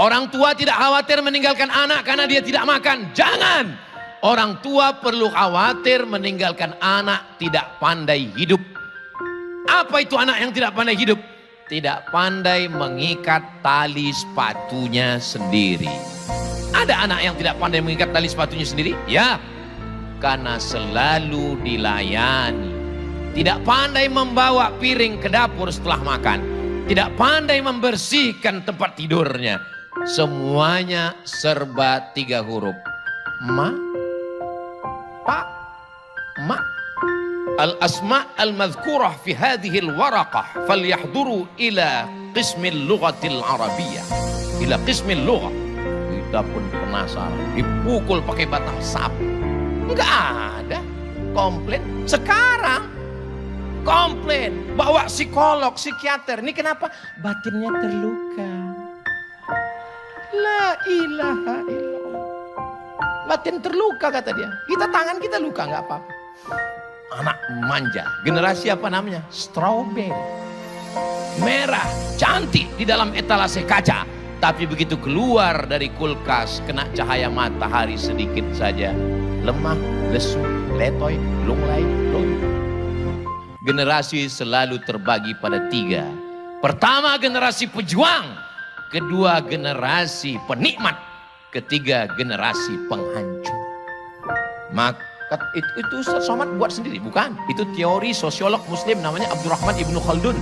Orang tua tidak khawatir meninggalkan anak karena dia tidak makan. Jangan. Orang tua perlu khawatir meninggalkan anak tidak pandai hidup. Apa itu anak yang tidak pandai hidup? Tidak pandai mengikat tali sepatunya sendiri. Ada anak yang tidak pandai mengikat tali sepatunya sendiri? Ya, karena selalu dilayani. Tidak pandai membawa piring ke dapur setelah makan. Tidak pandai membersihkan tempat tidurnya. Semuanya serba 3 huruf. Ma, pa, ma. Al-asma' al-madhkurah fi hadhihi al-waraqah falyahduru ila qismil lughatil arabiyyah. Ila qismil lughah. Kita pun penasaran. Dipukul pakai batang sapu. Enggak ada. Komplain. Sekarang komplain. Bawa psikolog, psikiater. Ini kenapa? Batinnya terluka. La ilaha illallah. Batin terluka kata dia. Kita tangan kita luka nggak apa-apa. Anak manja. Generasi apa namanya? Strawberry. Merah, cantik di dalam etalase kaca. Tapi begitu keluar dari kulkas, kena cahaya matahari sedikit saja. Lemah, lesu, letoy, lunglai, loyo. Generasi selalu terbagi pada 3. Pertama generasi pejuang. Kedua generasi penikmat, ketiga generasi penghancur. Maka itu Ustaz Somad buat sendiri, bukan? Itu teori sosiolog muslim namanya Abdurrahman Ibnu Khaldun.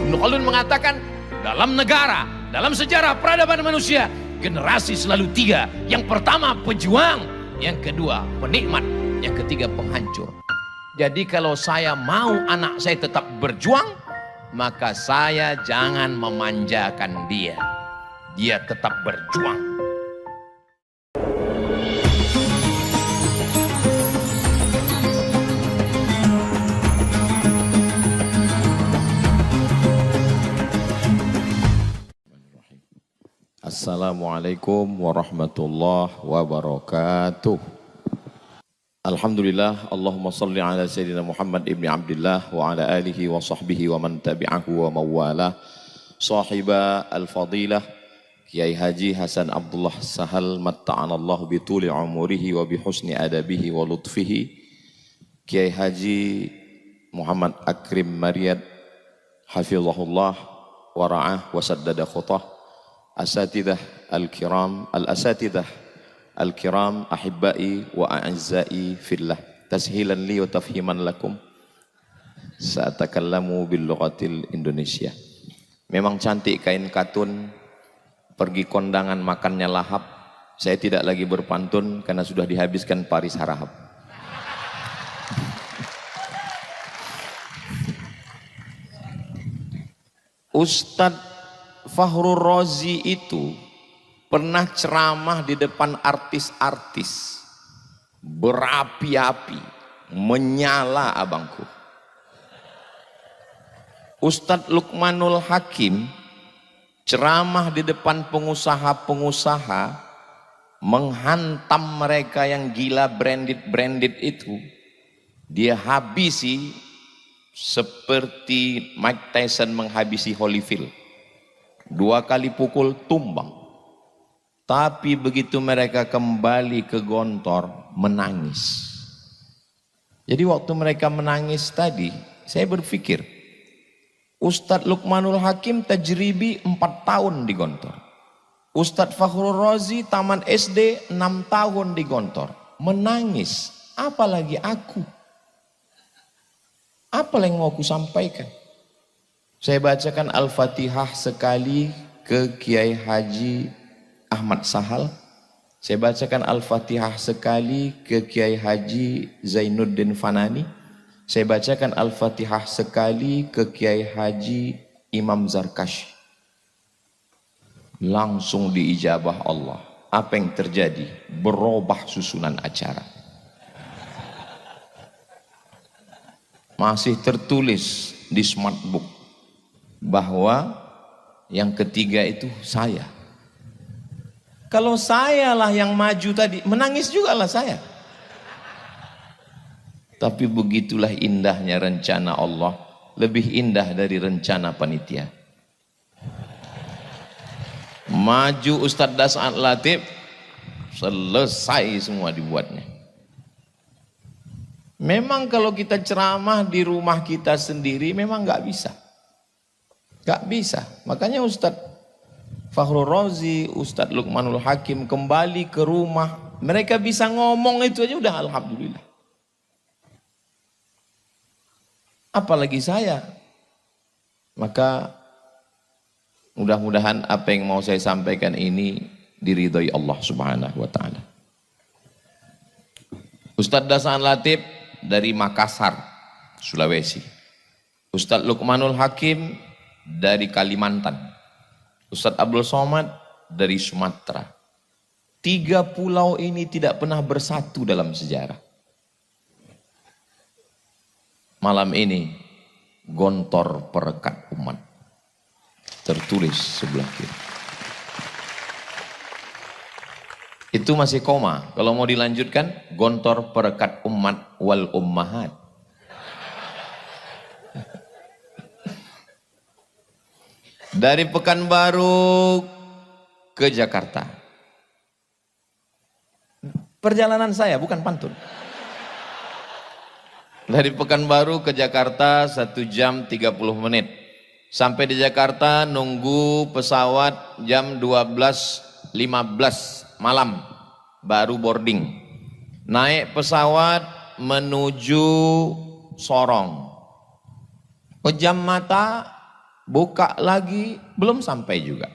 Ibnu Khaldun mengatakan dalam negara, dalam sejarah peradaban manusia, generasi selalu 3. Yang pertama pejuang, yang kedua penikmat, yang ketiga penghancur. Jadi kalau saya mau anak saya tetap berjuang, maka saya jangan memanjakan dia. Dia tetap berjuang. Assalamualaikum warahmatullahi wabarakatuh. Alhamdulillah, Allahumma salli ala Sayyidina Muhammad ibn Abdullah wa ala alihi wa sahbihi wa man tabi'ahu wa mawalah. Sahiba al-fadilah Kiai Haji Hasan Abdullah Sahal matta'anallahu bituli umurihi wa bihusni adabihi wa lutfihi. Kiai Haji Muhammad Akrim Maryad hafizahullah wa ra'ah wa saddada khutah. Asatidah al-kiram, al-asatidah al-kiram ahibbai wa a'azzai fillah. Tashilan li wa tafhiman lakum. Sa'atakallamu bil lughatil Indonesia. Memang cantik kain katun. Pergi kondangan makannya lahap. Saya tidak lagi berpantun karena sudah dihabiskan Paris Harahap. Ustadz Fakhrul Razi itu pernah ceramah di depan artis-artis. Berapi-api, menyala abangku. Ustadz Luqmanul Hakim ceramah di depan pengusaha-pengusaha, menghantam mereka yang gila branded itu. Dia habisi seperti Mike Tyson menghabisi Holyfield. 2 kali pukul tumbang. Tapi begitu mereka kembali ke Gontor, menangis. Jadi waktu mereka menangis tadi, saya berpikir, Ustadz Luqmanul Hakim tajribi 4 tahun di Gontor. Ustadz Fakhrul Razi taman SD 6 tahun di Gontor. Menangis. Apalagi aku. Apa yang mau aku sampaikan? Saya bacakan Al-Fatihah sekali ke Kiai Haji Ahmad Sahal. Saya bacakan Al-Fatihah sekali ke Kiai Haji Zainuddin Fanani. Saya bacakan Al-Fatihah sekali ke Kiai Haji Imam Zarkash. Langsung diijabah Allah. Apa yang terjadi? Berubah susunan acara. Masih tertulis di smartbook bahwa yang ketiga itu saya. Kalau sayalah yang maju tadi, menangis juga lah saya. Tapi begitulah indahnya rencana Allah, lebih indah dari rencana panitia. Maju Ustadz Das'an Latif, selesai semua dibuatnya. Memang kalau kita ceramah di rumah kita sendiri memang nggak bisa. Nggak bisa. Makanya Ustadz Fakhrul Razi, Ustadz Luqmanul Hakim kembali ke rumah. Mereka bisa ngomong itu aja udah alhamdulillah. Apalagi saya. Maka mudah-mudahan apa yang mau saya sampaikan ini diridhoi Allah Subhanahu wa taala. Ustadz Das'an Latif dari Makassar, Sulawesi. Ustadz Luqmanul Hakim dari Kalimantan. Ustadz Abdul Somad dari Sumatera. 3 pulau ini tidak pernah bersatu dalam sejarah. Malam ini Gontor Perekat Umat tertulis sebelah kiri. Itu masih koma. Kalau mau dilanjutkan, Gontor Perekat Umat wal Ummahat. Dari Pekanbaru ke Jakarta. Perjalanan saya bukan pantun. Dari Pekanbaru ke Jakarta 1 jam 30 menit. Sampai di Jakarta nunggu pesawat jam 12.15 malam baru boarding. Naik pesawat menuju Sorong. Pejam mata, buka lagi, belum sampai juga.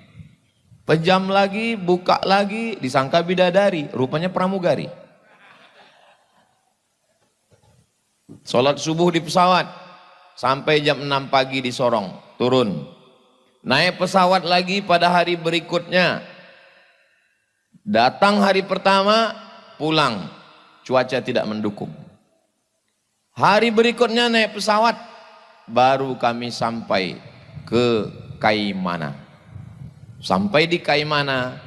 Pejam lagi, buka lagi, disangka bidadari, rupanya pramugari. Sholat subuh di pesawat, sampai jam 6 pagi di Sorong, turun. Naik pesawat lagi pada hari berikutnya. Datang hari pertama, pulang. Cuaca tidak mendukung. Hari berikutnya naik pesawat, baru kami sampai ke Kaimana. Sampai di Kaimana,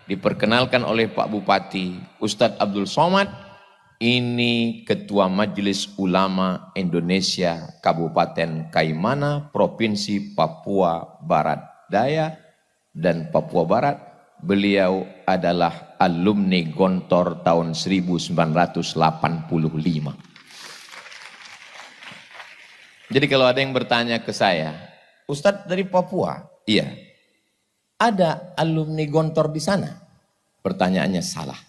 diperkenalkan oleh Pak Bupati, Ustadz Abdul Somad, ini Ketua Majelis Ulama Indonesia Kabupaten Kaimana, Provinsi Papua Barat Daya dan Papua Barat. Beliau adalah alumni Gontor tahun 1985. Jadi kalau ada yang bertanya ke saya, Ustadz dari Papua? Iya. Ada alumni Gontor di sana? Pertanyaannya salah.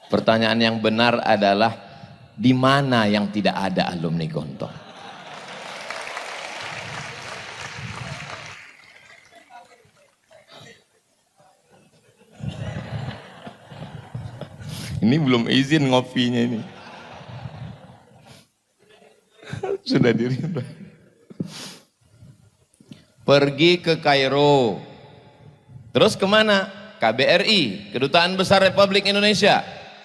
Pertanyaan yang benar adalah di mana yang tidak ada alumni Gontor? Ini belum izin ngopinya ini. Sudah diribah. Pergi ke Kairo. Terus kemana? KBRI, Kedutaan Besar Republik Indonesia.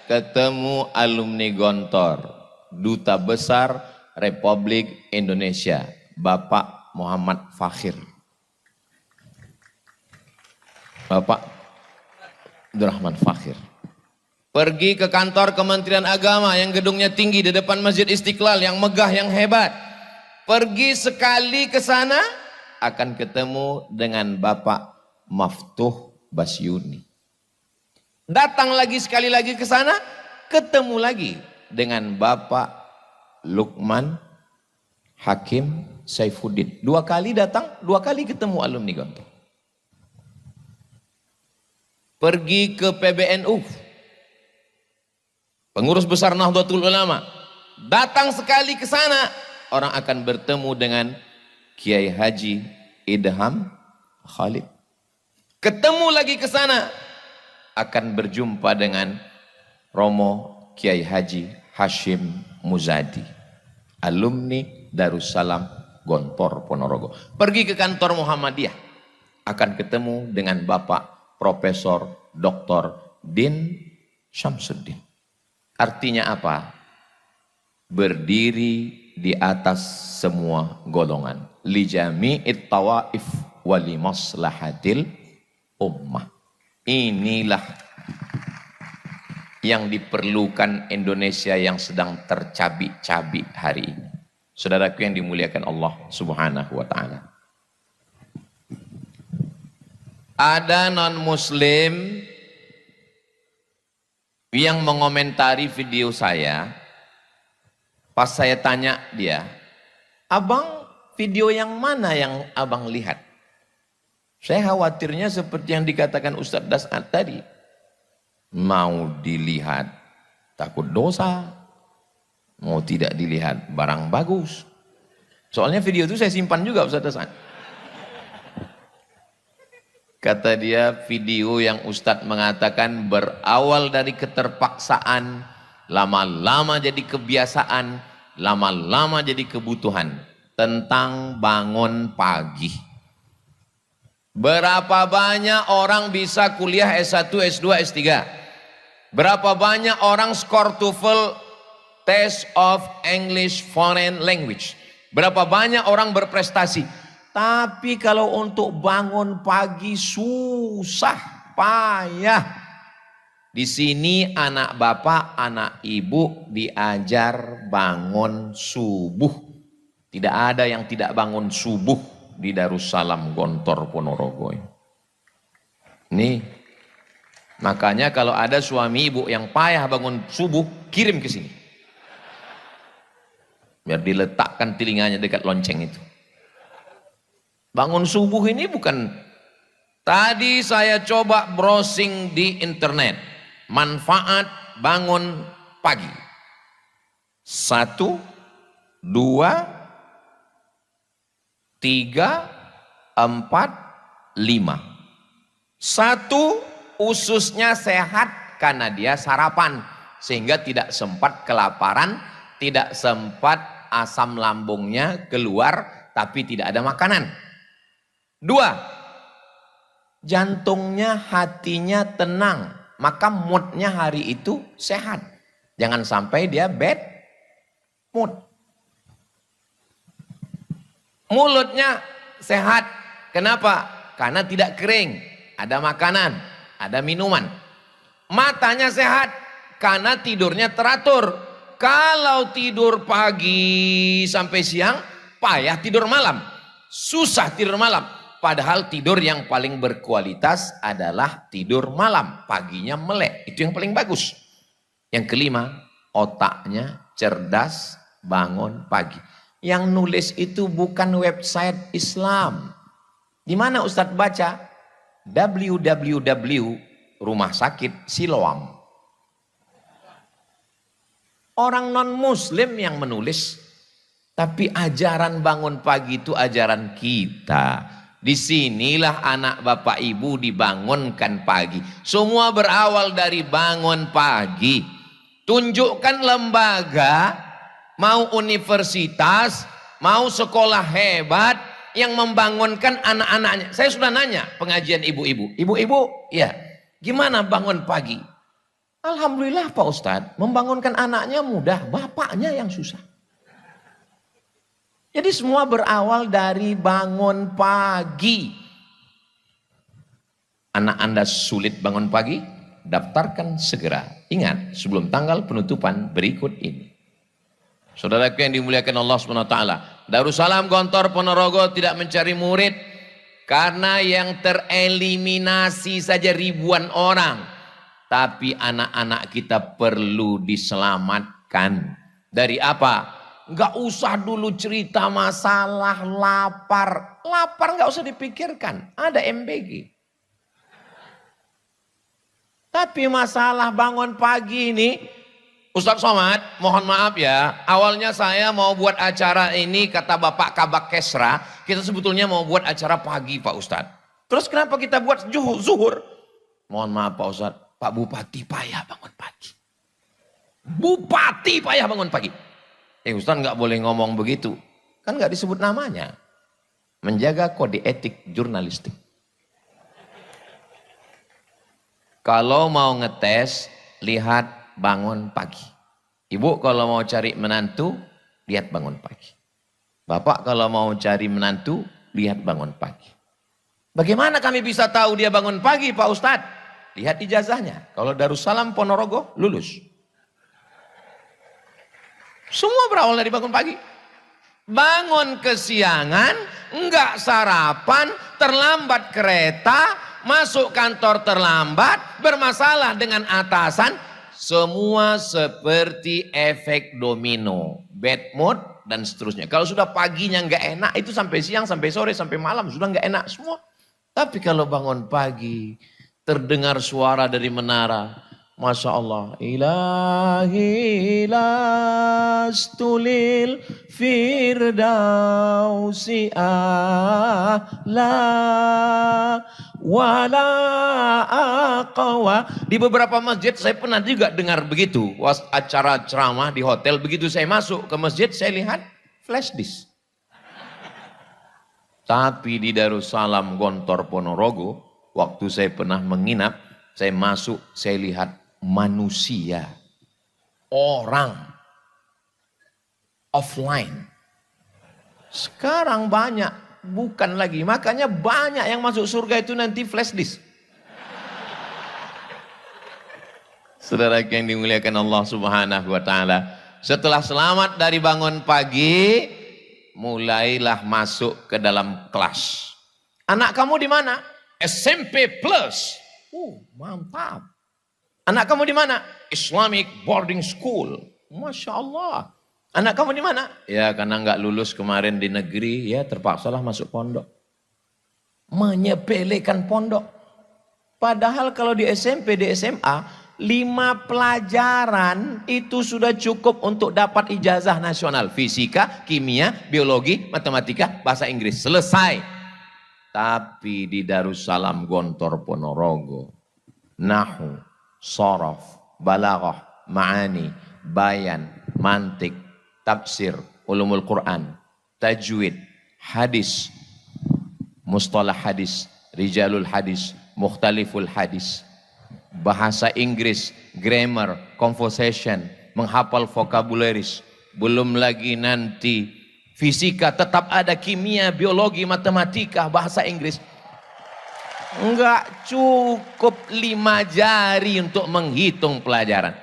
Ketemu alumni Gontor, Duta Besar Republik Indonesia, Bapak Muhammad Fakhir. Bapak Abdurrahman Fakhir. Pergi ke kantor Kementerian Agama yang gedungnya tinggi di depan Masjid Istiqlal yang megah, yang hebat. Pergi sekali ke sana akan ketemu dengan Bapak Maftuh Basyuni. Datang lagi sekali lagi ke sana, ketemu lagi dengan Bapak Luqman Hakim Saifuddin. 2 kali datang, 2 kali ketemu alumni Gontor. Pergi ke PBNU. Pengurus besar Nahdlatul Ulama, datang sekali ke sana, orang akan bertemu dengan Kiai Haji Idham Khalid. Ketemu lagi ke sana, akan berjumpa dengan Romo Kiai Haji Hashim Muzadi, alumni Darussalam Gontor Ponorogo. Pergi ke kantor Muhammadiyah, akan ketemu dengan Bapak Profesor Dr. Din Syamsuddin. Artinya apa? Berdiri di atas semua golongan. Li jami'it tawaif wa li maslahatil ummah. Inilah yang diperlukan Indonesia yang sedang tercabik-cabik hari ini. Saudaraku yang dimuliakan Allah Subhanahu wa taala. Ada non-muslim yang mengomentari video saya. Pas saya tanya dia, abang video yang mana yang abang lihat? Saya khawatirnya seperti yang dikatakan Ustadz Das'ad tadi. Mau dilihat takut dosa, mau tidak dilihat barang bagus. Soalnya video itu saya simpan juga Ustadz Das'ad. Kata dia, video yang Ustadz mengatakan berawal dari keterpaksaan, lama-lama jadi kebiasaan, lama-lama jadi kebutuhan, tentang bangun pagi. Berapa banyak orang bisa kuliah S1, S2, S3? Berapa banyak orang skor TOEFL, Test of English Foreign Language? Berapa banyak orang berprestasi? Tapi kalau untuk bangun pagi susah, payah. Di sini anak bapak, anak ibu diajar bangun subuh. Tidak ada yang tidak bangun subuh di Darussalam Gontor Ponorogo. Nih, makanya kalau ada suami ibu yang payah bangun subuh, kirim ke sini. Biar diletakkan telinganya dekat lonceng itu. Bangun subuh ini bukan, tadi saya coba browsing di internet, manfaat bangun pagi. 1, 2, 3, 4, 5. 1, ususnya sehat karena dia sarapan, sehingga tidak sempat kelaparan, tidak sempat asam lambungnya keluar, tapi tidak ada makanan. 2, jantungnya, hatinya tenang, maka moodnya hari itu sehat. Jangan sampai dia bad mood. Mulutnya sehat, kenapa? Karena tidak kering, ada makanan, ada minuman. Matanya sehat, karena tidurnya teratur. Kalau tidur pagi sampai siang, payah tidur malam, susah tidur malam. Padahal tidur yang paling berkualitas adalah tidur malam, paginya melek, itu yang paling bagus. Yang kelima, otaknya cerdas, bangun pagi. Yang nulis itu bukan website Islam. Di mana Ustadz baca? www Rumah Sakit Siloam. Orang non muslim yang menulis, tapi ajaran bangun pagi itu ajaran kita. Disinilah anak bapak ibu dibangunkan pagi. Semua berawal dari bangun pagi. Tunjukkan lembaga, mau universitas, mau sekolah hebat yang membangunkan anak-anaknya. Saya sudah nanya pengajian ibu-ibu. Ibu-ibu, ya, gimana bangun pagi? Alhamdulillah Pak Ustadz, membangunkan anaknya mudah, bapaknya yang susah. Jadi semua berawal dari bangun pagi. Anak Anda sulit bangun pagi, daftarkan segera. Ingat, sebelum tanggal penutupan berikut ini. Saudaraku yang dimuliakan Allah SWT, Darussalam Gontor Ponorogo tidak mencari murid karena yang tereliminasi saja ribuan orang. Tapi anak-anak kita perlu diselamatkan. Dari apa? Nggak usah dulu cerita masalah lapar. Lapar nggak usah dipikirkan. Ada MBG. Tapi masalah bangun pagi ini, Ustadz Somad, mohon maaf ya. Awalnya saya mau buat acara ini, kata Bapak Kabak Kesra, kita sebetulnya mau buat acara pagi Pak Ustadz. Terus kenapa kita buat zuhur? Mohon maaf Pak Ustadz, Pak Bupati payah bangun pagi. Bupati payah bangun pagi. Ustaz nggak boleh ngomong begitu, kan nggak disebut namanya. Menjaga kode etik jurnalistik. Kalau mau ngetes, lihat bangun pagi. Ibu kalau mau cari menantu, lihat bangun pagi. Bapak kalau mau cari menantu, lihat bangun pagi. Bagaimana kami bisa tahu dia bangun pagi Pak Ustadz? Lihat ijazahnya. Kalau Darussalam Ponorogo, lulus. Semua berawal dari bangun pagi. Bangun kesiangan, enggak sarapan, terlambat kereta, masuk kantor terlambat, bermasalah dengan atasan, semua seperti efek domino, bad mood dan seterusnya. Kalau sudah paginya nggak enak, itu sampai siang, sampai sore, sampai malam sudah nggak enak semua. Tapi kalau bangun pagi, terdengar suara dari menara, Masya Allah, ilahi lastulil firdausi a'la wala aqwa. Di beberapa masjid saya pernah juga dengar begitu, acara ceramah di hotel, begitu saya masuk ke masjid saya lihat flash disk. Tapi di Darussalam Gontor Ponorogo, waktu saya pernah menginap, saya masuk, saya lihat manusia, orang, offline. Sekarang banyak, bukan lagi. Makanya banyak yang masuk surga itu nanti flash disk. Saudara yang dimuliakan Allah Subhanahu wa Ta'ala, setelah selamat dari bangun pagi, mulailah masuk ke dalam kelas. Anak kamu di mana? SMP Plus. Mantap. Anak kamu di mana? Islamic Boarding School. Masya Allah. Anak kamu di mana? Ya karena nggak lulus kemarin di negeri, ya terpaksalah masuk pondok. Menyepelekan pondok. Padahal kalau di SMP, di SMA, 5 pelajaran itu sudah cukup untuk dapat ijazah nasional. Fisika, kimia, biologi, matematika, bahasa Inggris. Selesai. Tapi di Darussalam Gontor Ponorogo, Nahu, Sorof, Balaghah, Ma'ani, Bayan, Mantik, Tafsir, Ulumul Quran, Tajwid, Hadis, Mustalah Hadis, Rijalul Hadis, Mukhtaliful Hadis, Bahasa Inggris, Grammar, Conversation, menghafal vocabularies, belum lagi nanti fisika, tetap ada kimia, biologi, matematika, bahasa Inggris. Enggak cukup 5 jari untuk menghitung pelajaran.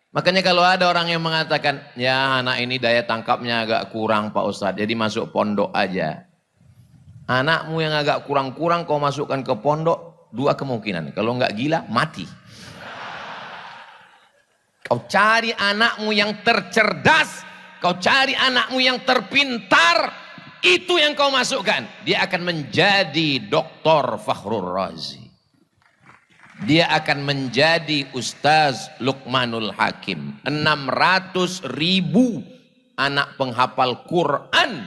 Makanya kalau ada orang yang mengatakan, ya anak ini daya tangkapnya agak kurang Pak Ustadz, jadi masuk pondok aja. Anakmu yang agak kurang-kurang kau masukkan ke pondok, 2 kemungkinan. Kalau enggak gila, mati. Kau cari anakmu yang tercerdas, kau cari anakmu yang terpintar, itu yang kau masukkan. Dia akan menjadi Dr. Fakhrul Razi. Dia akan menjadi Ustaz Luqmanul Hakim. 600.000 anak penghafal Quran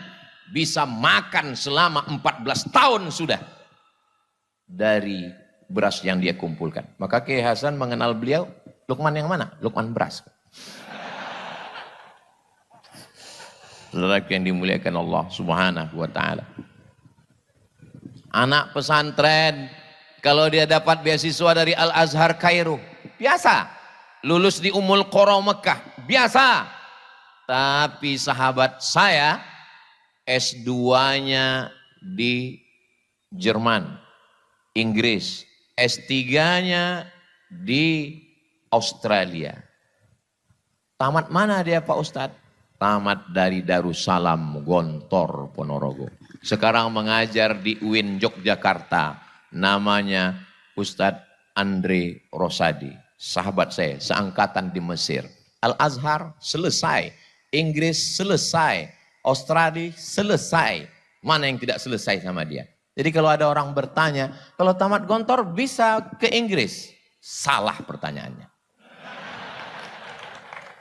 bisa makan selama 14 tahun sudah dari beras yang dia kumpulkan. Maka Kiai Hasan mengenal beliau, Luqman yang mana? Luqman beras. Saudara yang dimuliakan Allah Subhanahu wa Ta'ala. Anak pesantren, kalau dia dapat beasiswa dari Al-Azhar Kairo, biasa. Lulus di Ummul Qura Mekah, biasa. Tapi sahabat saya, S2-nya di Jerman, Inggris, S3-nya di Australia. Tamat mana dia Pak Ustadz? Tamat dari Darussalam Gontor Ponorogo. Sekarang mengajar di UIN Yogyakarta. Namanya Ustadz Andre Rosadi. Sahabat saya, seangkatan di Mesir. Al-Azhar selesai. Inggris selesai. Australia selesai. Mana yang tidak selesai sama dia? Jadi kalau ada orang bertanya, kalau tamat Gontor bisa ke Inggris? Salah pertanyaannya.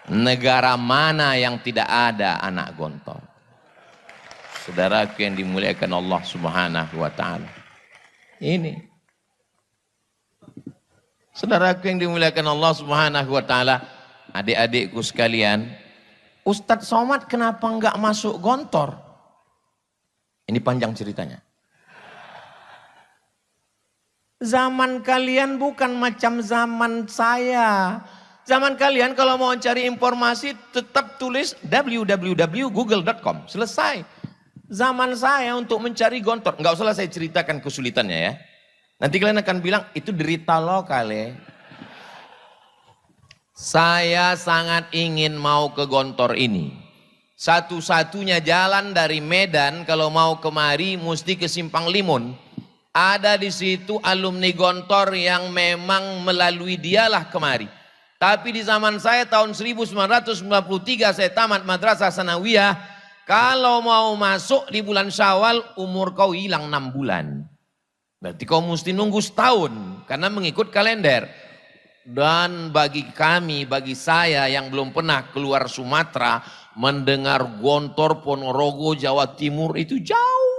Negara mana yang tidak ada anak Gontor? Saudara yang dimuliakan Allah Subhanahu wa Ta'ala. Ini. Saudara yang dimuliakan Allah Subhanahu wa Ta'ala, adik-adikku sekalian, Ustadz Somad kenapa enggak masuk Gontor? Ini panjang ceritanya. Zaman kalian bukan macam zaman saya. Zaman kalian kalau mau cari informasi tetap tulis www.google.com. Selesai. Zaman saya untuk mencari Gontor. Enggak usah saya ceritakan kesulitannya ya. Nanti kalian akan bilang itu derita lokal ya. Saya sangat ingin mau ke Gontor ini. Satu-satunya jalan dari Medan kalau mau kemari mesti ke Simpang Limun. Ada di situ alumni Gontor yang memang melalui dialah kemari. Tapi di zaman saya tahun 1993 saya tamat madrasah sanawiyah. Kalau mau masuk di bulan Syawal umur kau hilang 6 bulan. Berarti kau mesti nunggu setahun karena mengikut kalender. Dan bagi kami, bagi saya yang belum pernah keluar Sumatera, mendengar Gontor, Ponorogo, Jawa Timur itu jauh.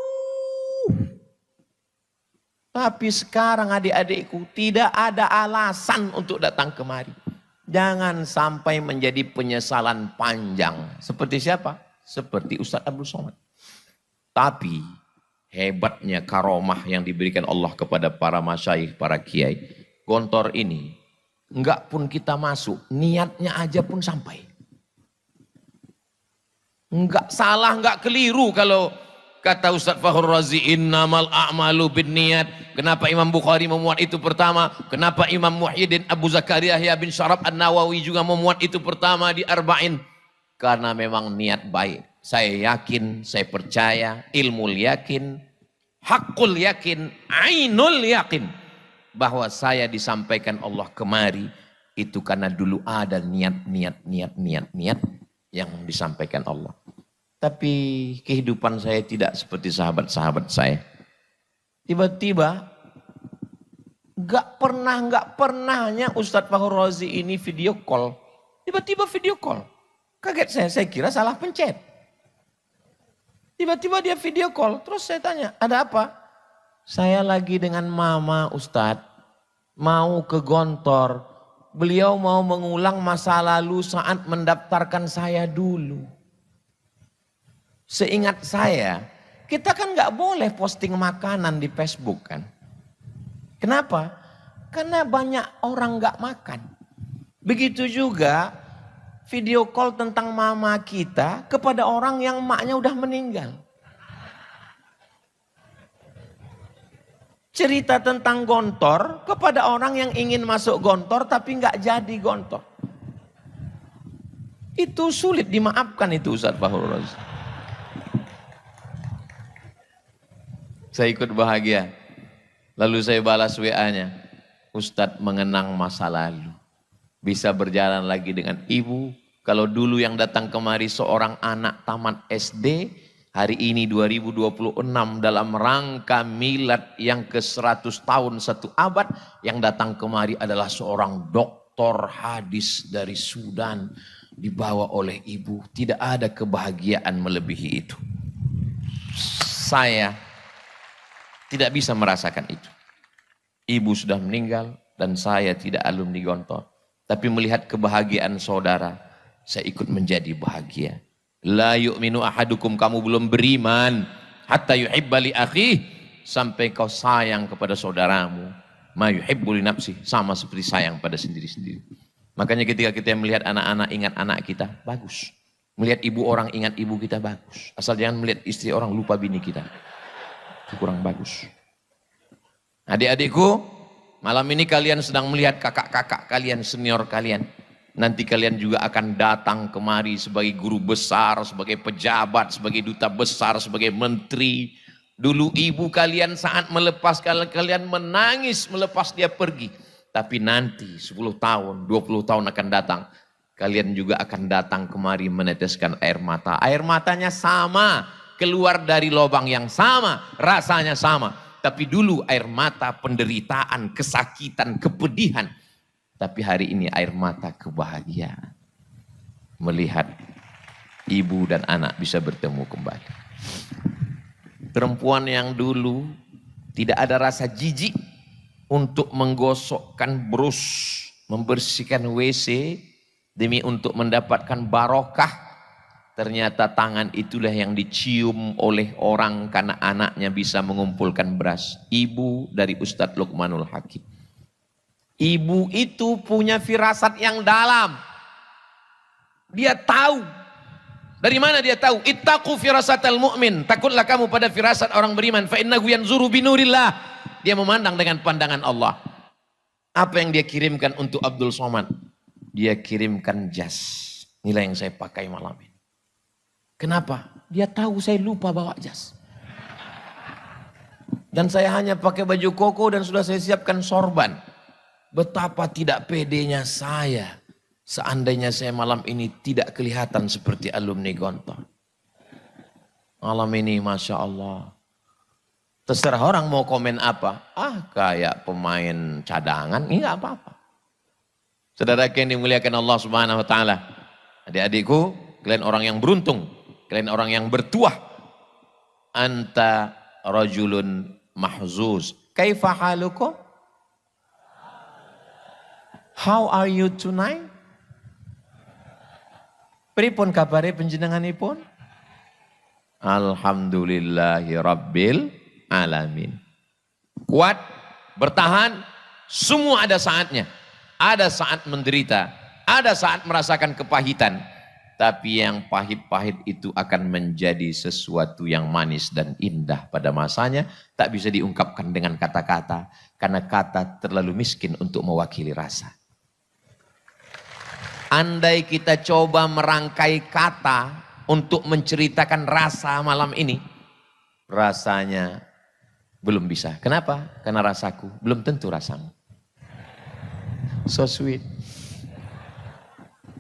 Tapi sekarang adik-adikku tidak ada alasan untuk datang kemari. Jangan sampai menjadi penyesalan panjang. Seperti siapa? Seperti Ustadz Abdul Somad. Tapi hebatnya karomah yang diberikan Allah kepada para masyayikh, para kiai. Gontor ini, enggak pun kita masuk, niatnya aja pun sampai. Enggak salah, enggak keliru kalau kata Ustadz Fakhrul Razi, innamal a'malu binniyat. Kenapa Imam Bukhari memuat itu pertama? Kenapa Imam Muhyiddin Abu Zakaria Yahya bin Syaraf An-Nawawi juga memuat itu pertama di Arba'in? Karena memang niat baik. Saya yakin, saya percaya, ilmu yakin, hakul yakin, ainul yakin. Bahwa saya disampaikan Allah kemari, itu karena dulu ada niat yang disampaikan Allah. Tapi kehidupan saya tidak seperti sahabat-sahabat saya. Tiba-tiba gak pernahnya Ustadz Fakhrul Razi ini video call. Tiba-tiba video call. Kaget saya kira salah pencet. Tiba-tiba dia video call, terus saya tanya, ada apa? Saya lagi dengan mama Ustadz, mau ke Gontor. Beliau mau mengulang masa lalu saat mendaftarkan saya dulu. Seingat saya, kita kan gak boleh posting makanan di Facebook kan. Kenapa? Karena banyak orang gak makan. Begitu juga video call tentang mama kita kepada orang yang maknya udah meninggal. Cerita tentang Gontor kepada orang yang ingin masuk Gontor tapi nggak jadi Gontor. Itu sulit dimaafkan itu Ustadz Fakhrul Razi. Saya ikut bahagia. Lalu saya balas WA-nya. Ustadz mengenang masa lalu. Bisa berjalan lagi dengan ibu. Kalau dulu yang datang kemari seorang anak tamat SD, hari ini 2026 dalam rangka milad yang ke-100 tahun 1 abad, yang datang kemari adalah seorang doktor hadis dari Sudan, dibawa oleh ibu. Tidak ada kebahagiaan melebihi itu. Saya tidak bisa merasakan itu. Ibu sudah meninggal dan saya tidak alumni Gontor. Tapi melihat kebahagiaan saudara, saya ikut menjadi bahagia. La yu'minu ahadukum, kamu belum beriman. Hatta yuhibba li akhih, sampai kau sayang kepada saudaramu. Ma yuhibbu li nafsih, sama seperti sayang pada sendiri-sendiri. Makanya ketika kita melihat anak-anak ingat anak kita, bagus. Melihat ibu orang ingat ibu kita, bagus. Asal jangan melihat istri orang lupa bini kita. Itu kurang bagus. Adik-adikku, malam ini kalian sedang melihat kakak-kakak kalian, senior kalian. Nanti kalian juga akan datang kemari sebagai guru besar, sebagai pejabat, sebagai duta besar, sebagai menteri. Dulu ibu kalian saat melepaskan kalian menangis melepas dia pergi. Tapi nanti 10 tahun, 20 tahun akan datang. Kalian juga akan datang kemari meneteskan air mata. Air matanya sama, keluar dari lubang yang sama, rasanya sama. Tapi dulu air mata penderitaan, kesakitan, kepedihan. Tapi hari ini air mata kebahagiaan. Melihat ibu dan anak bisa bertemu kembali. Perempuan yang dulu tidak ada rasa jijik untuk menggosokkan brus, membersihkan WC demi untuk mendapatkan barokah. Ternyata tangan itulah yang dicium oleh orang karena anaknya bisa mengumpulkan beras. Ibu dari Ustadz Luqmanul Hakim. Ibu itu punya firasat yang dalam. Dia tahu. Dari mana dia tahu? Ittaqu firasatal mu'min. Takutlah kamu pada firasat orang beriman. Fa innahu yanzuru binurillah. Dia memandang dengan pandangan Allah. Apa yang dia kirimkan untuk Abdul Somad? Dia kirimkan jas. Inilah yang saya pakai malam ini. Kenapa? Dia tahu saya lupa bawa jas. Dan saya hanya pakai baju koko dan sudah saya siapkan sorban. Betapa tidak pedenya saya. Seandainya saya malam ini tidak kelihatan seperti alumni Gontor. Malam ini Masya Allah. Terserah orang mau komen apa. Kayak pemain cadangan. Ini gak apa-apa. Saudara yang dimuliakan Allah Subhanahu Wa Taala. Adik-adikku, kalian orang yang beruntung. Kalian orang yang bertuah. Anta rajulun mahzuz. Kaifa halukum? How are you tonight? Pripun kabare panjenenganipun? Alhamdulillahi rabbil alamin. Kuat, bertahan, semua ada saatnya. Ada saat menderita, ada saat merasakan kepahitan. Tapi yang pahit-pahit itu akan menjadi sesuatu yang manis dan indah pada masanya. Tak bisa diungkapkan dengan kata-kata. Karena kata terlalu miskin untuk mewakili rasa. Andai kita coba merangkai kata untuk menceritakan rasa malam ini. Rasanya belum bisa. Kenapa? Karena rasaku belum tentu rasamu. So sweet.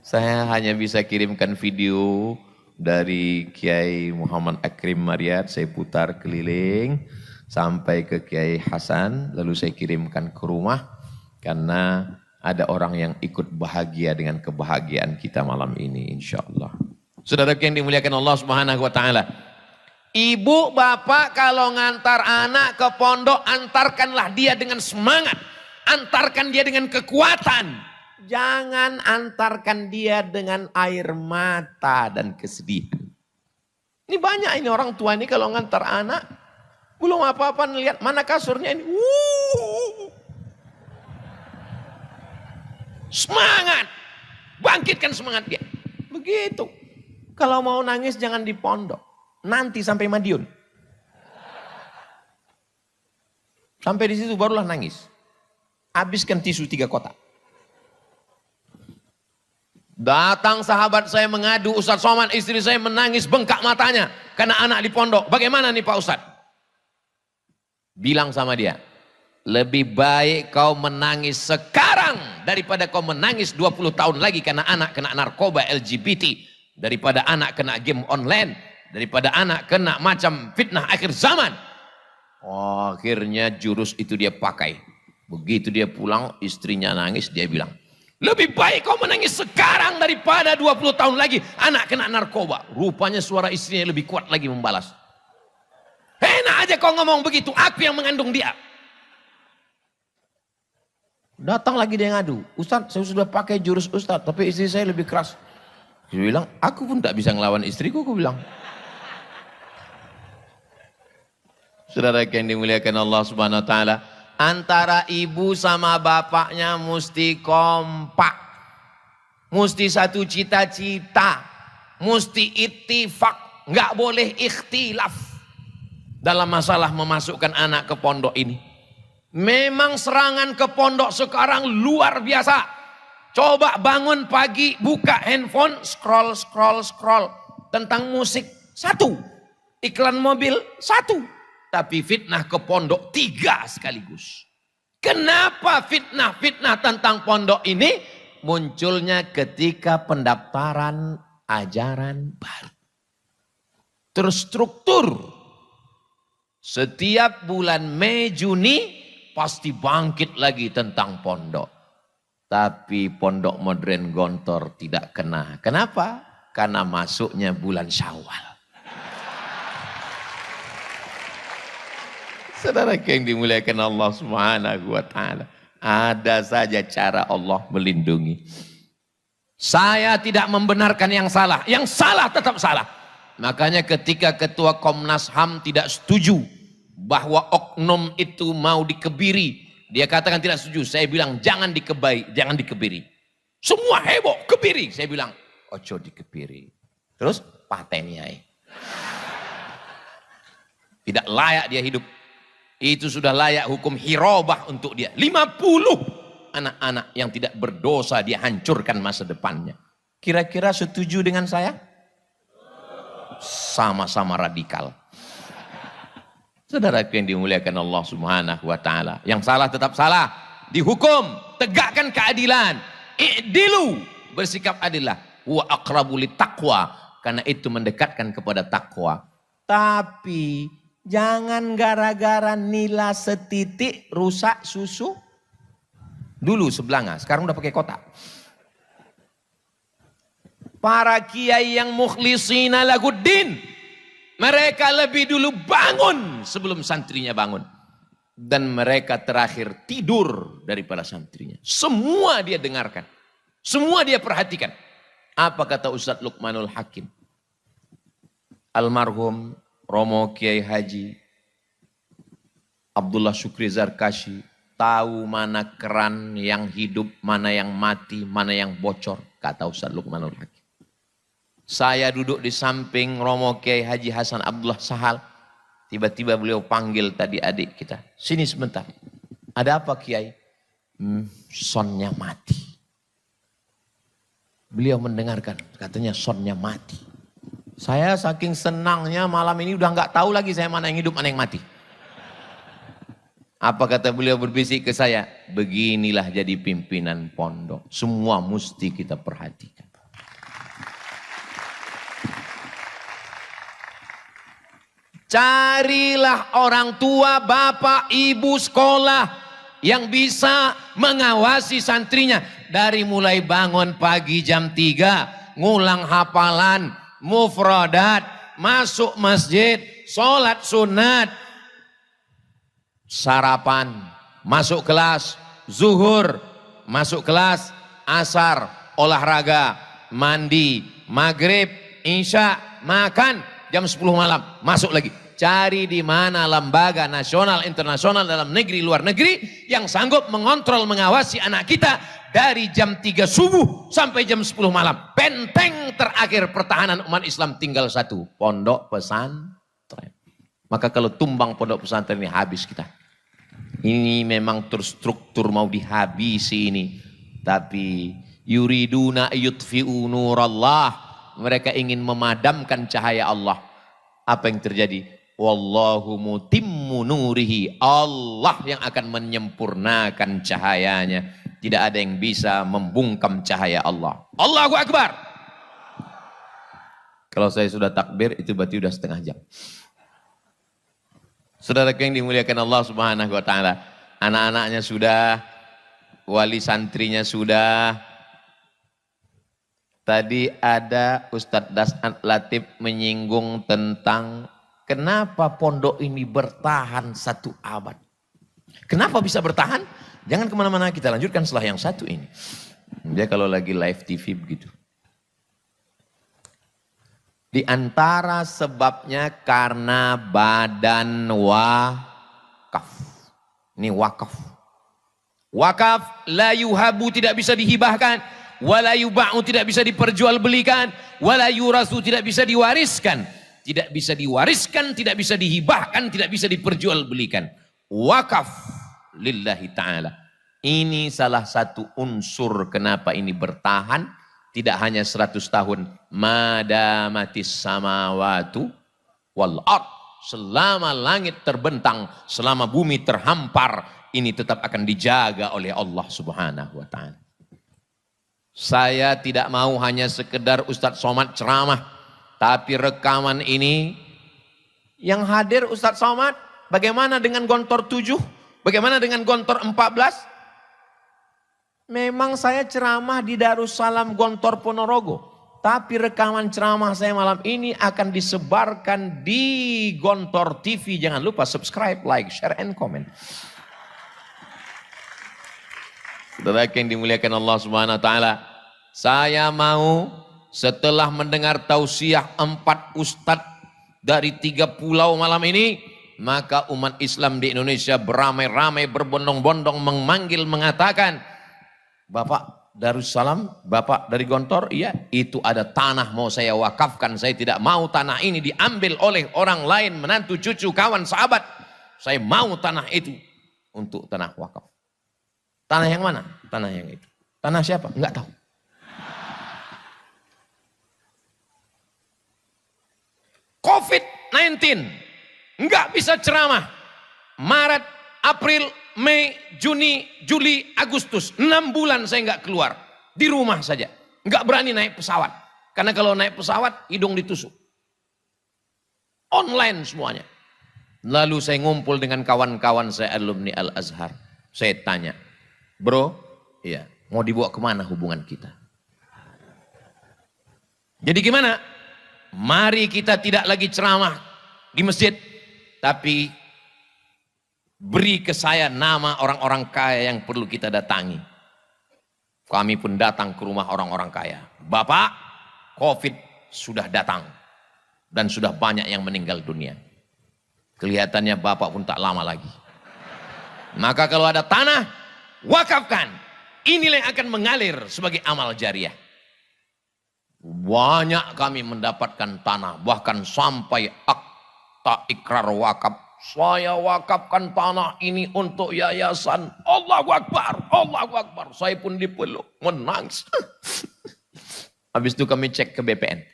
Saya hanya bisa kirimkan video dari Kiai Muhammad Akrim Maryat. Saya putar keliling sampai ke Kiai Hasan. Lalu saya kirimkan ke rumah. Karena ada orang yang ikut bahagia dengan kebahagiaan kita malam ini insya Allah. Saudara yang dimuliakan Allah Subhanahu Wa Taala. Ibu bapak kalau ngantar anak ke pondok, antarkanlah dia dengan semangat. Antarkan dia dengan kekuatan. Jangan antarkan dia dengan air mata dan kesedihan. Ini banyak ini orang tua ini kalau ngantar anak. Belum apa-apa lihat mana kasurnya ini. Semangat. Bangkitkan semangat dia. Begitu. Kalau mau nangis jangan di pondok. Nanti sampai Madiun. Sampai di situ barulah nangis. Habiskan tisu 3 kotak. Datang sahabat saya mengadu, Ustaz Somad istri saya menangis bengkak matanya. Karena anak di pondok. Bagaimana nih Pak Ustaz? Bilang sama dia. Lebih baik kau menangis sekarang. Daripada kau menangis 20 tahun lagi. Karena anak kena narkoba LGBT. Daripada anak kena game online. Daripada anak kena macam fitnah akhir zaman. Akhirnya jurus itu dia pakai. Begitu dia pulang, istrinya nangis, dia bilang, lebih baik kau menangis sekarang daripada 20 tahun lagi anak kena narkoba. Rupanya suara istrinya lebih kuat lagi membalas. Enak aja kau ngomong begitu, aku yang mengandung dia. Datang lagi dia ngadu, Ustaz saya sudah pakai jurus Ustaz, tapi istri saya lebih keras. Dia bilang, aku pun tak bisa ngelawan istriku, aku bilang. Saudara yang dimuliakan Allah Subhanahu Wa Taala. Antara ibu sama bapaknya mesti kompak. Mesti satu cita-cita. Mesti ittifak. Nggak boleh ikhtilaf. Dalam masalah memasukkan anak ke pondok ini. Memang serangan ke pondok sekarang luar biasa. Coba bangun pagi, buka handphone, scroll. Tentang musik, 1. Iklan mobil, 1. Tapi fitnah ke pondok 3 sekaligus. Kenapa fitnah tentang pondok ini? Munculnya ketika pendaftaran ajaran baru. Terstruktur. Setiap bulan Mei, Juni pasti bangkit lagi tentang pondok. Tapi pondok modern Gontor tidak kena. Kenapa? Karena masuknya bulan Syawal. Saudara yang dimuliakan Allah Subhanahu Wa Taala. Ada saja cara Allah melindungi. Saya tidak membenarkan yang salah. Yang salah tetap salah. Makanya ketika ketua Komnas HAM tidak setuju bahwa oknum itu mau dikebiri. Dia katakan tidak setuju. Saya bilang jangan dikebiri. Semua heboh, kebiri. Saya bilang, ojo dikebiri. Terus pateni ae. Tidak layak dia hidup. Itu sudah layak hukum hirobah untuk dia. 50 anak-anak yang tidak berdosa dia hancurkan masa depannya. Kira-kira setuju dengan saya? Sama-sama radikal. Saudaraku yang dimuliakan Allah Subhanahu wa taala, yang salah tetap salah, dihukum, tegakkan keadilan. I'dilu, bersikap adillah. Wa aqrabu littaqwa, karena itu mendekatkan kepada takwa. Tapi jangan gara-gara nila setitik rusak susu. Dulu sebelanga, sekarang udah pakai kotak. Para kiai yang mukhlisina laguddin, mereka lebih dulu bangun sebelum santrinya bangun. Dan mereka terakhir tidur daripada santrinya. Semua dia dengarkan. Semua dia perhatikan. Apa kata Ustadz Luqmanul Hakim? Almarhum Romo Kiai Haji Abdullah Syukri Zarkashi tahu mana keran yang hidup, mana yang mati, mana yang bocor. Kata Ustadz Luqmanul Hakim. Saya duduk di samping Romo Kiai Haji Hasan Abdullah Sahal. Tiba-tiba beliau panggil tadi adik kita. Sini sebentar. Ada apa Kiai? Sonnya mati. Beliau mendengarkan. Katanya sonnya mati. Saya saking senangnya malam ini udah nggak tahu lagi saya mana yang hidup, mana yang mati. Apa kata beliau berbisik ke saya? Beginilah jadi pimpinan pondok. Semua mesti kita perhatikan. Carilah orang tua, bapak, ibu sekolah yang bisa mengawasi santrinya. Dari mulai bangun pagi jam 3, ngulang hafalan, mufradat, masuk masjid, sholat sunat, sarapan, masuk kelas, zuhur, masuk kelas, asar, olahraga, mandi, maghrib, isya, makan, jam 10 malam, masuk lagi. Cari di mana lembaga nasional, internasional, dalam negeri, luar negeri yang sanggup mengontrol, mengawasi anak kita dari jam 3 subuh sampai jam 10 malam. Benteng terakhir pertahanan umat Islam tinggal satu, pondok pesantren. Maka kalau tumbang pondok pesantren ini habis kita. Ini memang terstruktur mau dihabisi ini. Tapi yuriduna yutfi'u nurallah. Mereka ingin memadamkan cahaya Allah. Apa yang terjadi? Wallahu mutimmu nurihi. Allah yang akan menyempurnakan cahayanya. Tidak ada yang bisa membungkam cahaya Allah. Allahu Akbar. Kalau saya sudah takbir itu berarti sudah setengah jam. Saudara yang dimuliakan Allah Subhanahu wa taala. Anak-anaknya sudah, wali santrinya sudah. Tadi ada Ustadz Das'ad Latif menyinggung tentang kenapa pondok ini bertahan 1 abad. Kenapa bisa bertahan? Jangan kemana-mana, kita lanjutkan setelah yang satu ini. Dia kalau lagi live TV begitu. Di antara sebabnya karena badan wakaf. Ini wakaf. Wakaf la yuhabu, tidak bisa dihibahkan. Wala yuba'u, tidak bisa diperjualbelikan. Wala yurasu, tidak bisa diwariskan. Tidak bisa diwariskan, tidak bisa dihibahkan, tidak bisa diperjualbelikan. Wakaf lillahi ta'ala. Ini salah satu unsur kenapa ini bertahan. Tidak hanya 100 tahun. Madamatis samawatu wal ard. Selama langit terbentang, selama bumi terhampar, ini tetap akan dijaga oleh Allah Subhanahu wa ta'ala. Saya tidak mau hanya sekedar Ustadz Somad ceramah. Tapi rekaman ini yang hadir Ustadz Somad. Bagaimana dengan Gontor 7? Bagaimana dengan Gontor 14? Memang saya ceramah di Darussalam Gontor Ponorogo. Tapi rekaman ceramah saya malam ini akan disebarkan di Gontor TV. Jangan lupa subscribe, like, share, and comment. Saudara yang dimuliakan Allah Subhanahu wa taala, saya mau setelah mendengar tausiah 4 ustadz dari 3 pulau malam ini, maka umat Islam di Indonesia beramai-ramai, berbondong-bondong memanggil, mengatakan, Bapak Darussalam, Bapak dari Gontor, iya, itu ada tanah mau saya wakafkan. Saya tidak mau tanah ini diambil oleh orang lain, menantu, cucu, kawan, sahabat. Saya mau tanah itu untuk tanah wakaf. Tanah yang mana? Tanah yang itu. Tanah siapa? Enggak tahu. COVID-19 nggak bisa ceramah. Maret, April, Mei, Juni, Juli, Agustus. 6 bulan saya nggak keluar. Di rumah saja. Nggak berani naik pesawat. Karena kalau naik pesawat, hidung ditusuk. Online semuanya. Lalu saya ngumpul dengan kawan-kawan saya alumni Al-Azhar. Saya tanya, bro, iya, mau dibawa kemana hubungan kita? Jadi gimana? Mari kita tidak lagi ceramah di masjid. Tapi beri ke saya nama orang-orang kaya yang perlu kita datangi. Kami pun datang ke rumah orang-orang kaya. Bapak, COVID sudah datang. Dan sudah banyak yang meninggal dunia. Kelihatannya Bapak pun tak lama lagi. Maka kalau ada tanah, wakafkan. Inilah yang akan mengalir sebagai amal jariah. Banyak kami mendapatkan tanah. Bahkan sampai akta ikrar wakaf. Saya wakafkan tanah ini untuk yayasan. Allahu Akbar, Allahu Akbar. Saya pun dipeluk, menangis. Habis itu kami cek ke BPN.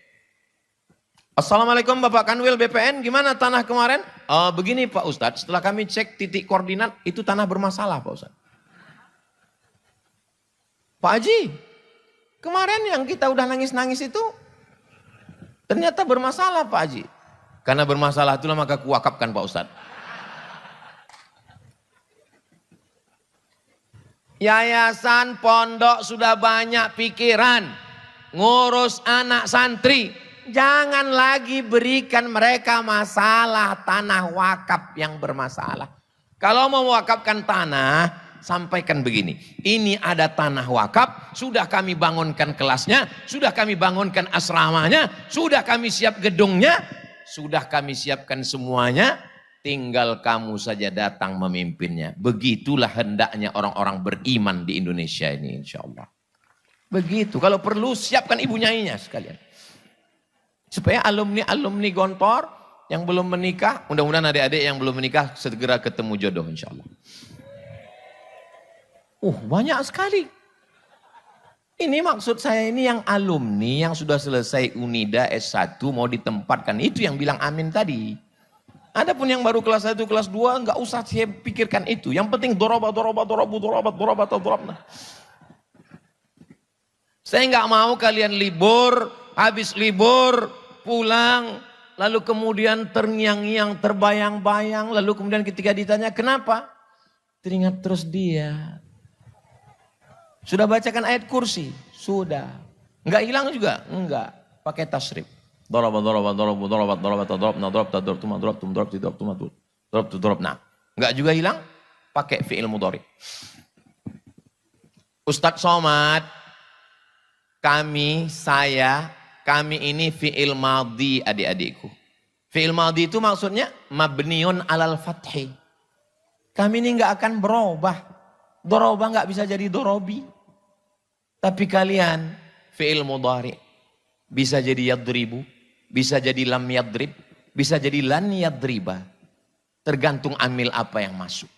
Assalamualaikum Bapak Kanwil BPN, gimana tanah kemarin? Begini Pak Ustadz, setelah kami cek titik koordinat, itu tanah bermasalah Pak Ustadz. Pak Haji, kemarin yang kita udah nangis-nangis itu, ternyata bermasalah Pak Haji. Karena bermasalah itulah maka kuwakafkan Pak Ustadz. Yayasan pondok sudah banyak pikiran, ngurus anak santri. Jangan lagi berikan mereka masalah tanah wakaf yang bermasalah. Kalau mau wakafkan tanah, sampaikan begini. Ini ada tanah wakaf, sudah kami bangunkan kelasnya, sudah kami bangunkan asramanya, sudah kami siap gedungnya, sudah kami siapkan semuanya, tinggal kamu saja datang memimpinnya. Begitulah hendaknya orang-orang beriman di Indonesia ini insya Allah. Begitu, kalau perlu siapkan ibu nyainya sekalian. Supaya alumni-alumni Gontor yang belum menikah, mudah-mudahan adik-adik yang belum menikah segera ketemu jodoh insya Allah. Banyak sekali. Ini maksud saya ini yang alumni yang sudah selesai Unida S1 mau ditempatkan. Itu yang bilang amin tadi. Adapun yang baru kelas 1, kelas 2 nggak usah saya pikirkan itu. Yang penting dorobat. Saya nggak mau kalian libur, habis libur pulang, lalu kemudian terngiang-ngiang, terbayang-bayang, lalu kemudian ketika ditanya kenapa? Teringat terus dia. Sudah bacakan ayat kursi? Sudah. Enggak hilang juga? Enggak. Pakai tasrif. Nah, enggak juga hilang? Pakai fi'il mudhari. Ustadz Somad, kami ini fi'il madhi adik-adikku. Fi'il madhi itu maksudnya mabniun alal fathi. Kami ini enggak akan berubah. Dorobah enggak bisa jadi dorobi. Tapi kalian fi'il mudhari. Bisa jadi yadribu. Bisa jadi lam yadrib. Bisa jadi lan yadriba. Tergantung amil apa yang masuk.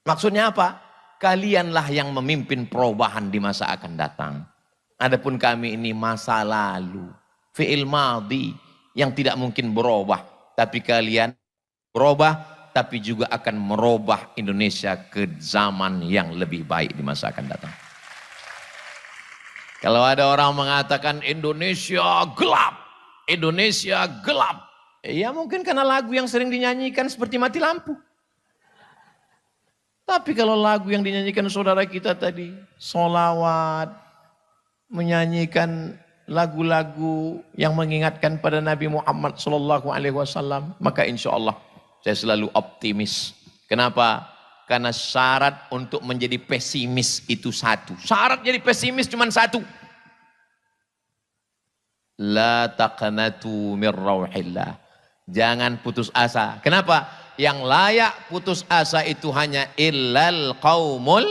Maksudnya apa? Kalianlah yang memimpin perubahan di masa akan datang. Adapun kami ini masa lalu. Fi'il madhi yang tidak mungkin berubah. Tapi kalian berubah. Tapi juga akan merubah Indonesia ke zaman yang lebih baik di masa akan datang. Kalau ada orang mengatakan Indonesia gelap. Indonesia gelap. Ya mungkin karena lagu yang sering dinyanyikan seperti mati lampu. Tapi kalau lagu yang dinyanyikan saudara kita tadi. Sholawat. Menyanyikan lagu-lagu yang mengingatkan pada Nabi Muhammad SAW, maka insya Allah saya selalu optimis. Kenapa? Karena syarat untuk menjadi pesimis itu satu. Syarat jadi pesimis cuma satu. La taqnatu mir rauhillah. Jangan putus asa. Kenapa? Yang layak putus asa itu hanya illal qaumul,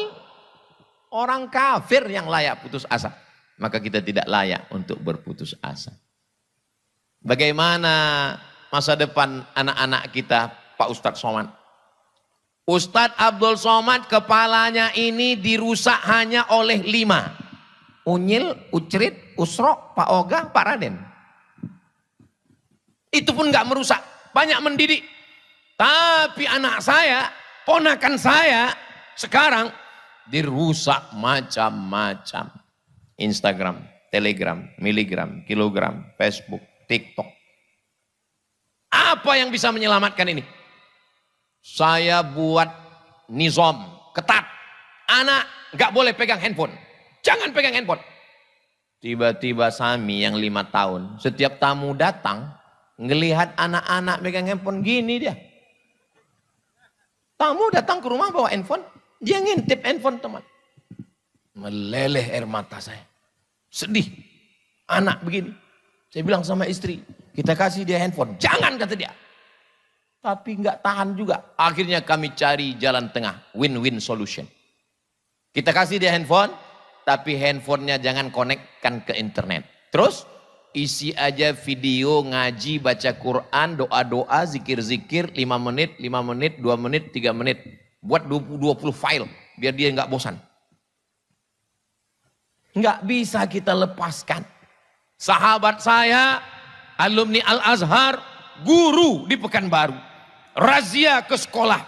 orang kafir yang layak putus asa. Maka kita tidak layak untuk berputus asa. Bagaimana masa depan anak-anak kita, Pak Ustadz Somad? Ustadz Abdul Somad kepalanya ini dirusak hanya oleh 5. Unyil, Ucrit, Usro, Pak Oga, Pak Raden. Itu pun gak merusak, banyak mendidik. Tapi anak saya, ponakan saya sekarang dirusak macam-macam. Instagram, Telegram, miligram, kilogram, Facebook, TikTok. Apa yang bisa menyelamatkan ini? Saya buat nizam ketat. Anak gak boleh pegang handphone. Jangan pegang handphone. Tiba-tiba Sami yang 5 tahun, setiap tamu datang, ngelihat anak-anak pegang handphone gini dia. Tamu datang ke rumah bawa handphone, dia ngintip handphone teman. Meleleh air mata saya. Sedih. Anak begini. Saya bilang sama istri, kita kasih dia handphone. Jangan, kata dia. Tapi nggak tahan juga. Akhirnya kami cari jalan tengah. Win-win solution. Kita kasih dia handphone, tapi handphonenya jangan konekkan ke internet. Terus isi aja video, ngaji, baca Quran, doa-doa, zikir-zikir, 5 menit, 5 menit, 2 menit, 3 menit. Buat 20 file, biar dia nggak bosan. Nggak bisa kita lepaskan. Sahabat saya, alumni Al-Azhar, guru di Pekanbaru. Razia ke sekolah.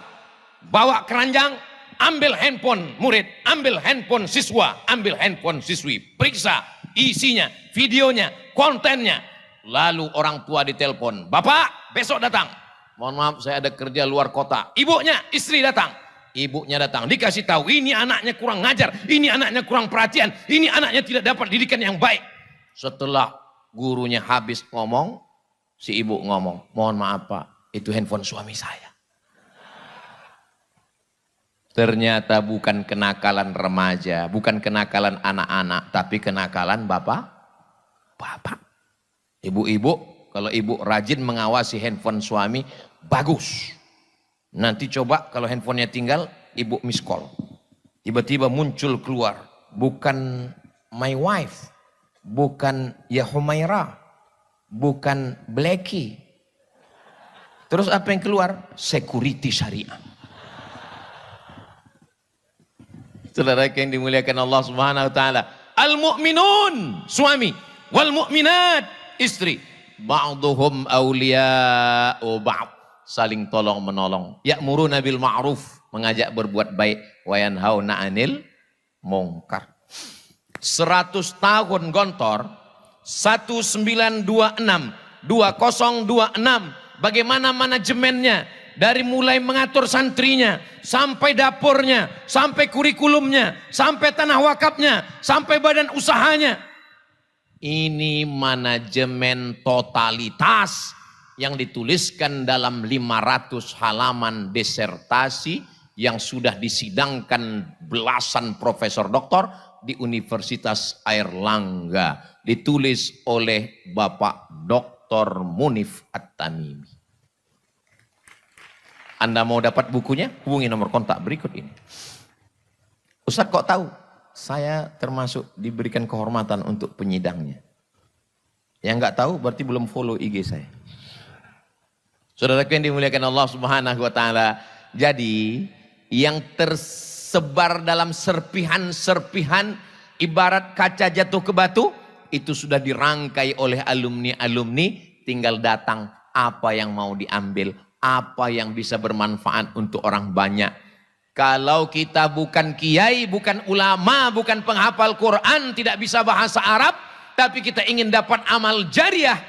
Bawa keranjang, ambil handphone murid, ambil handphone siswa, ambil handphone siswi. Periksa isinya, videonya, kontennya. Lalu orang tua ditelepon, Bapak besok datang. Mohon maaf, saya ada kerja luar kota. Ibunya, istri datang. Ibunya datang, dikasih tahu, ini anaknya kurang ngajar, ini anaknya kurang perhatian, ini anaknya tidak dapat didikan yang baik. Setelah gurunya habis ngomong, si ibu ngomong, mohon maaf Pak, itu handphone suami saya. Ternyata bukan kenakalan remaja, bukan kenakalan anak-anak, tapi kenakalan bapak. Ibu-ibu, kalau ibu rajin mengawasi handphone suami, bagus. Nanti coba kalau handphonenya tinggal, ibu miss call. Tiba-tiba muncul keluar, bukan my wife, bukan ya Humaira, bukan Blacky. Terus apa yang keluar? Security syariah. Saudara yang dimuliakan Allah Subhanahu wa taala, al-mu'minun suami, wal mu'minat istri, ba'dhum awliya'u ba'd, saling tolong menolong. Ya'muruna bil ma'ruf, mengajak berbuat baik, wa yanhauna 'anil munkar. 100 tahun Gontor, 2026, bagaimana manajemennya, dari mulai mengatur santrinya, sampai dapurnya, sampai kurikulumnya, sampai tanah wakafnya, sampai badan usahanya. Ini manajemen totalitas yang dituliskan dalam 500 halaman disertasi yang sudah disidangkan belasan profesor doktor di Universitas Airlangga, ditulis oleh Bapak Dr. Munif At-Tamimi. Anda mau dapat bukunya? Hubungi nomor kontak berikut ini. Ustaz kok tahu? Saya termasuk diberikan kehormatan untuk penyidangnya. Yang nggak tahu berarti belum follow IG saya. Saudaraku yang dimuliakan Allah Subhanahu wa taala. Jadi yang tersebar dalam serpihan-serpihan ibarat kaca jatuh ke batu, itu sudah dirangkai oleh alumni-alumni, tinggal datang apa yang mau diambil, apa yang bisa bermanfaat untuk orang banyak. Kalau kita bukan kiai, bukan ulama, bukan penghafal Quran, tidak bisa bahasa Arab, tapi kita ingin dapat amal jariah,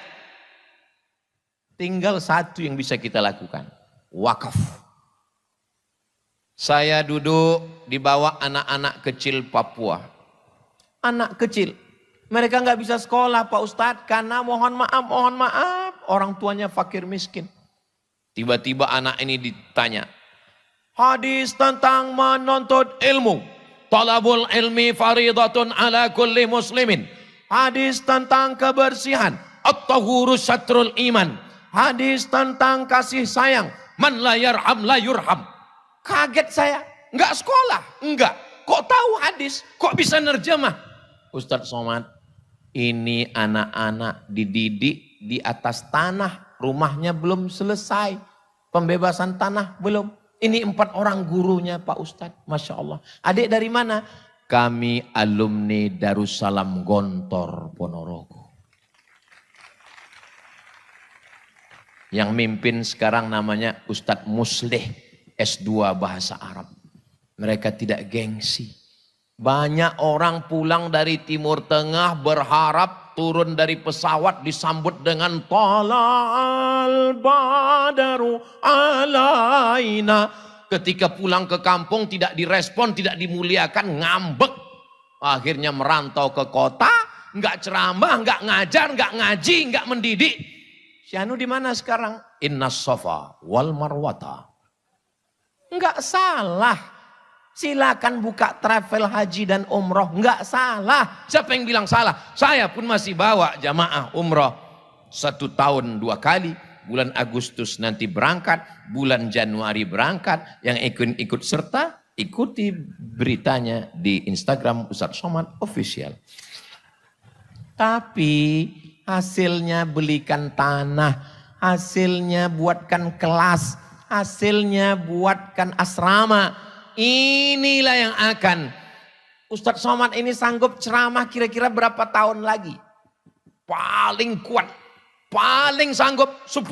tinggal satu yang bisa kita lakukan, wakaf. Saya duduk di bawah anak-anak kecil Papua. Anak kecil, mereka nggak bisa sekolah Pak Ustadz, karena mohon maaf, orang tuanya fakir miskin. Tiba-tiba anak ini ditanya, hadis tentang menuntut ilmu. Talabul ilmi faridatun ala kulli muslimin. Hadis tentang kebersihan. At-tahuru syatrul iman. Hadis tentang kasih sayang. Man la yarham la yurham. Kaget saya. Enggak sekolah? Enggak. Kok tahu hadis? Kok bisa nerjemah? Ustadz Somad, ini anak-anak dididik di atas tanah. Rumahnya belum selesai. Pembebasan tanah belum. Ini 4 orang gurunya Pak Ustadz. Masya Allah. Adik dari mana? Kami alumni Darussalam Gontor Ponorogo. Yang mimpin sekarang namanya Ustadz Muslih, S2 Bahasa Arab. Mereka tidak gengsi. Banyak orang pulang dari Timur Tengah berharap turun dari pesawat disambut dengan Tala'al Badaru Alaina. Ketika pulang ke kampung tidak direspon, tidak dimuliakan, ngambek. Akhirnya merantau ke kota, nggak ceramah, nggak ngajar, nggak ngaji, nggak mendidik. Syahnu di mana sekarang? Inna Safa wal Marwata. Enggak salah. Silakan buka travel haji dan umroh. Enggak salah. Siapa yang bilang salah? Saya pun masih bawa jamaah umroh 1 tahun 2 kali. Bulan Agustus nanti berangkat. Bulan Januari berangkat. Yang ikut serta, ikuti beritanya di Instagram Ustadz Somad Official. Tapi hasilnya belikan tanah, hasilnya buatkan kelas, hasilnya buatkan asrama. Inilah yang akan Ustadz Somad ini sanggup ceramah kira-kira berapa tahun lagi? Paling kuat, paling sanggup 10,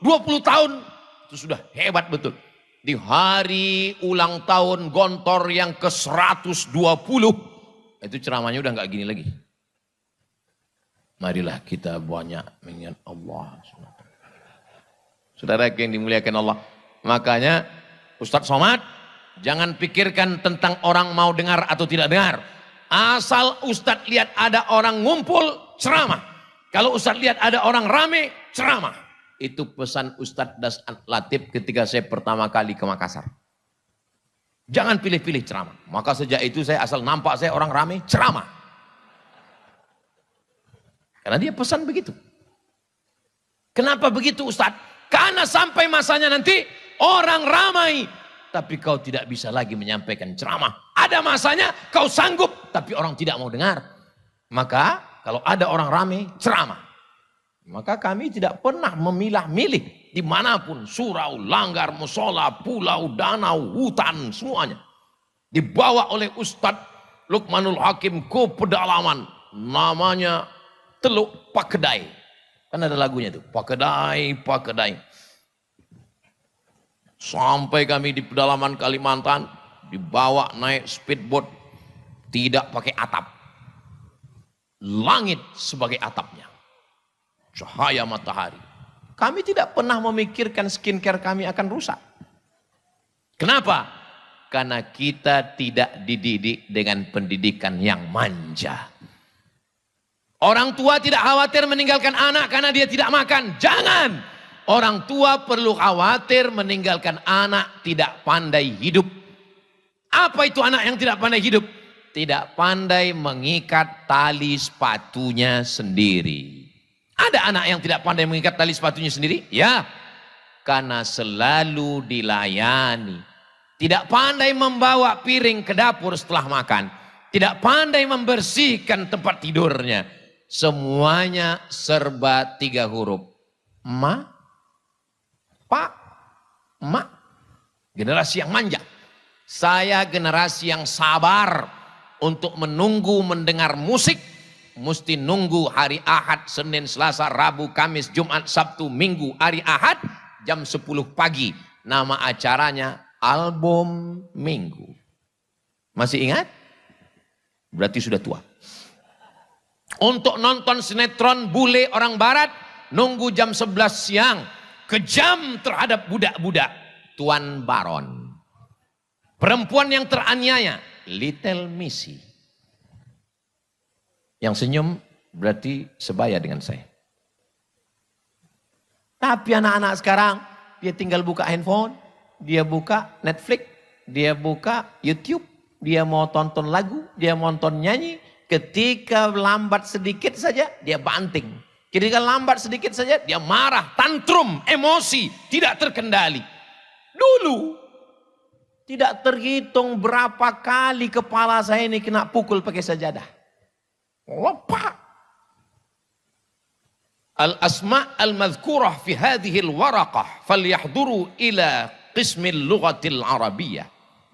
20 tahun. Itu sudah hebat betul. Di hari ulang tahun Gontor yang ke-120, itu ceramahnya udah gak gini lagi. Marilah kita banyak mengingat Allah. Saudara yang dimuliakan Allah. Makanya Ustadz Somad, jangan pikirkan tentang orang mau dengar atau tidak dengar. Asal Ustadz lihat ada orang ngumpul, ceramah. Kalau Ustadz lihat ada orang rame, ceramah. Itu pesan Ustadz Das Latif ketika saya pertama kali ke Makassar. Jangan pilih-pilih ceramah. Maka sejak itu saya asal nampak saya orang rame, ceramah. Karena dia pesan begitu. Kenapa begitu Ustadz? Karena sampai masanya nanti orang ramai. Tapi kau tidak bisa lagi menyampaikan ceramah. Ada masanya kau sanggup. Tapi orang tidak mau dengar. Maka kalau ada orang ramai ceramah. Maka kami tidak pernah memilah-milih. Dimanapun. Surau, langgar, musola, pulau, danau, hutan. Semuanya. Dibawa oleh Ustadz Lukmanul Hakim ke pedalaman. Namanya Teluk Pakedai. Kan ada lagunya itu. Pakedai, Pakedai. Sampai kami di pedalaman Kalimantan. Dibawa naik speedboat. Tidak pakai atap. Langit sebagai atapnya. Cahaya matahari. Kami tidak pernah memikirkan skincare kami akan rusak. Kenapa? Karena kita tidak dididik dengan pendidikan yang manja. Orang tua tidak khawatir meninggalkan anak karena dia tidak makan. Jangan. Orang tua perlu khawatir meninggalkan anak tidak pandai hidup. Apa itu anak yang tidak pandai hidup? Tidak pandai mengikat tali sepatunya sendiri. Ada anak yang tidak pandai mengikat tali sepatunya sendiri? Ya. Karena selalu dilayani. Tidak pandai membawa piring ke dapur setelah makan. Tidak pandai membersihkan tempat tidurnya. Semuanya serba 3 huruf. Ma, pa, ma. Generasi yang manja. Saya generasi yang sabar untuk menunggu mendengar musik. Mesti nunggu hari Ahad, Senin, Selasa, Rabu, Kamis, Jumat, Sabtu, Minggu, hari Ahad. Jam 10 pagi. Nama acaranya Album Minggu. Masih ingat? Berarti sudah tua. Untuk nonton sinetron bule orang barat, nunggu jam 11 siang. Kejam terhadap budak-budak. Tuan Baron. Perempuan yang teraniaya. Little Missy. Yang senyum berarti sebaya dengan saya. Tapi anak-anak sekarang, dia tinggal buka handphone. Dia buka Netflix. Dia buka YouTube. Dia mau tonton lagu. Dia mau tonton nyanyi. Ketika lambat sedikit saja, dia banting. Ketika lambat sedikit saja, dia marah, tantrum, emosi, tidak terkendali. Dulu, tidak terhitung berapa kali kepala saya ini kena pukul pakai sajadah. Lepak. Al-asma' al-madhkurah fi hadhil waraqah falyahduru ila qismil lughatil arabiyyah.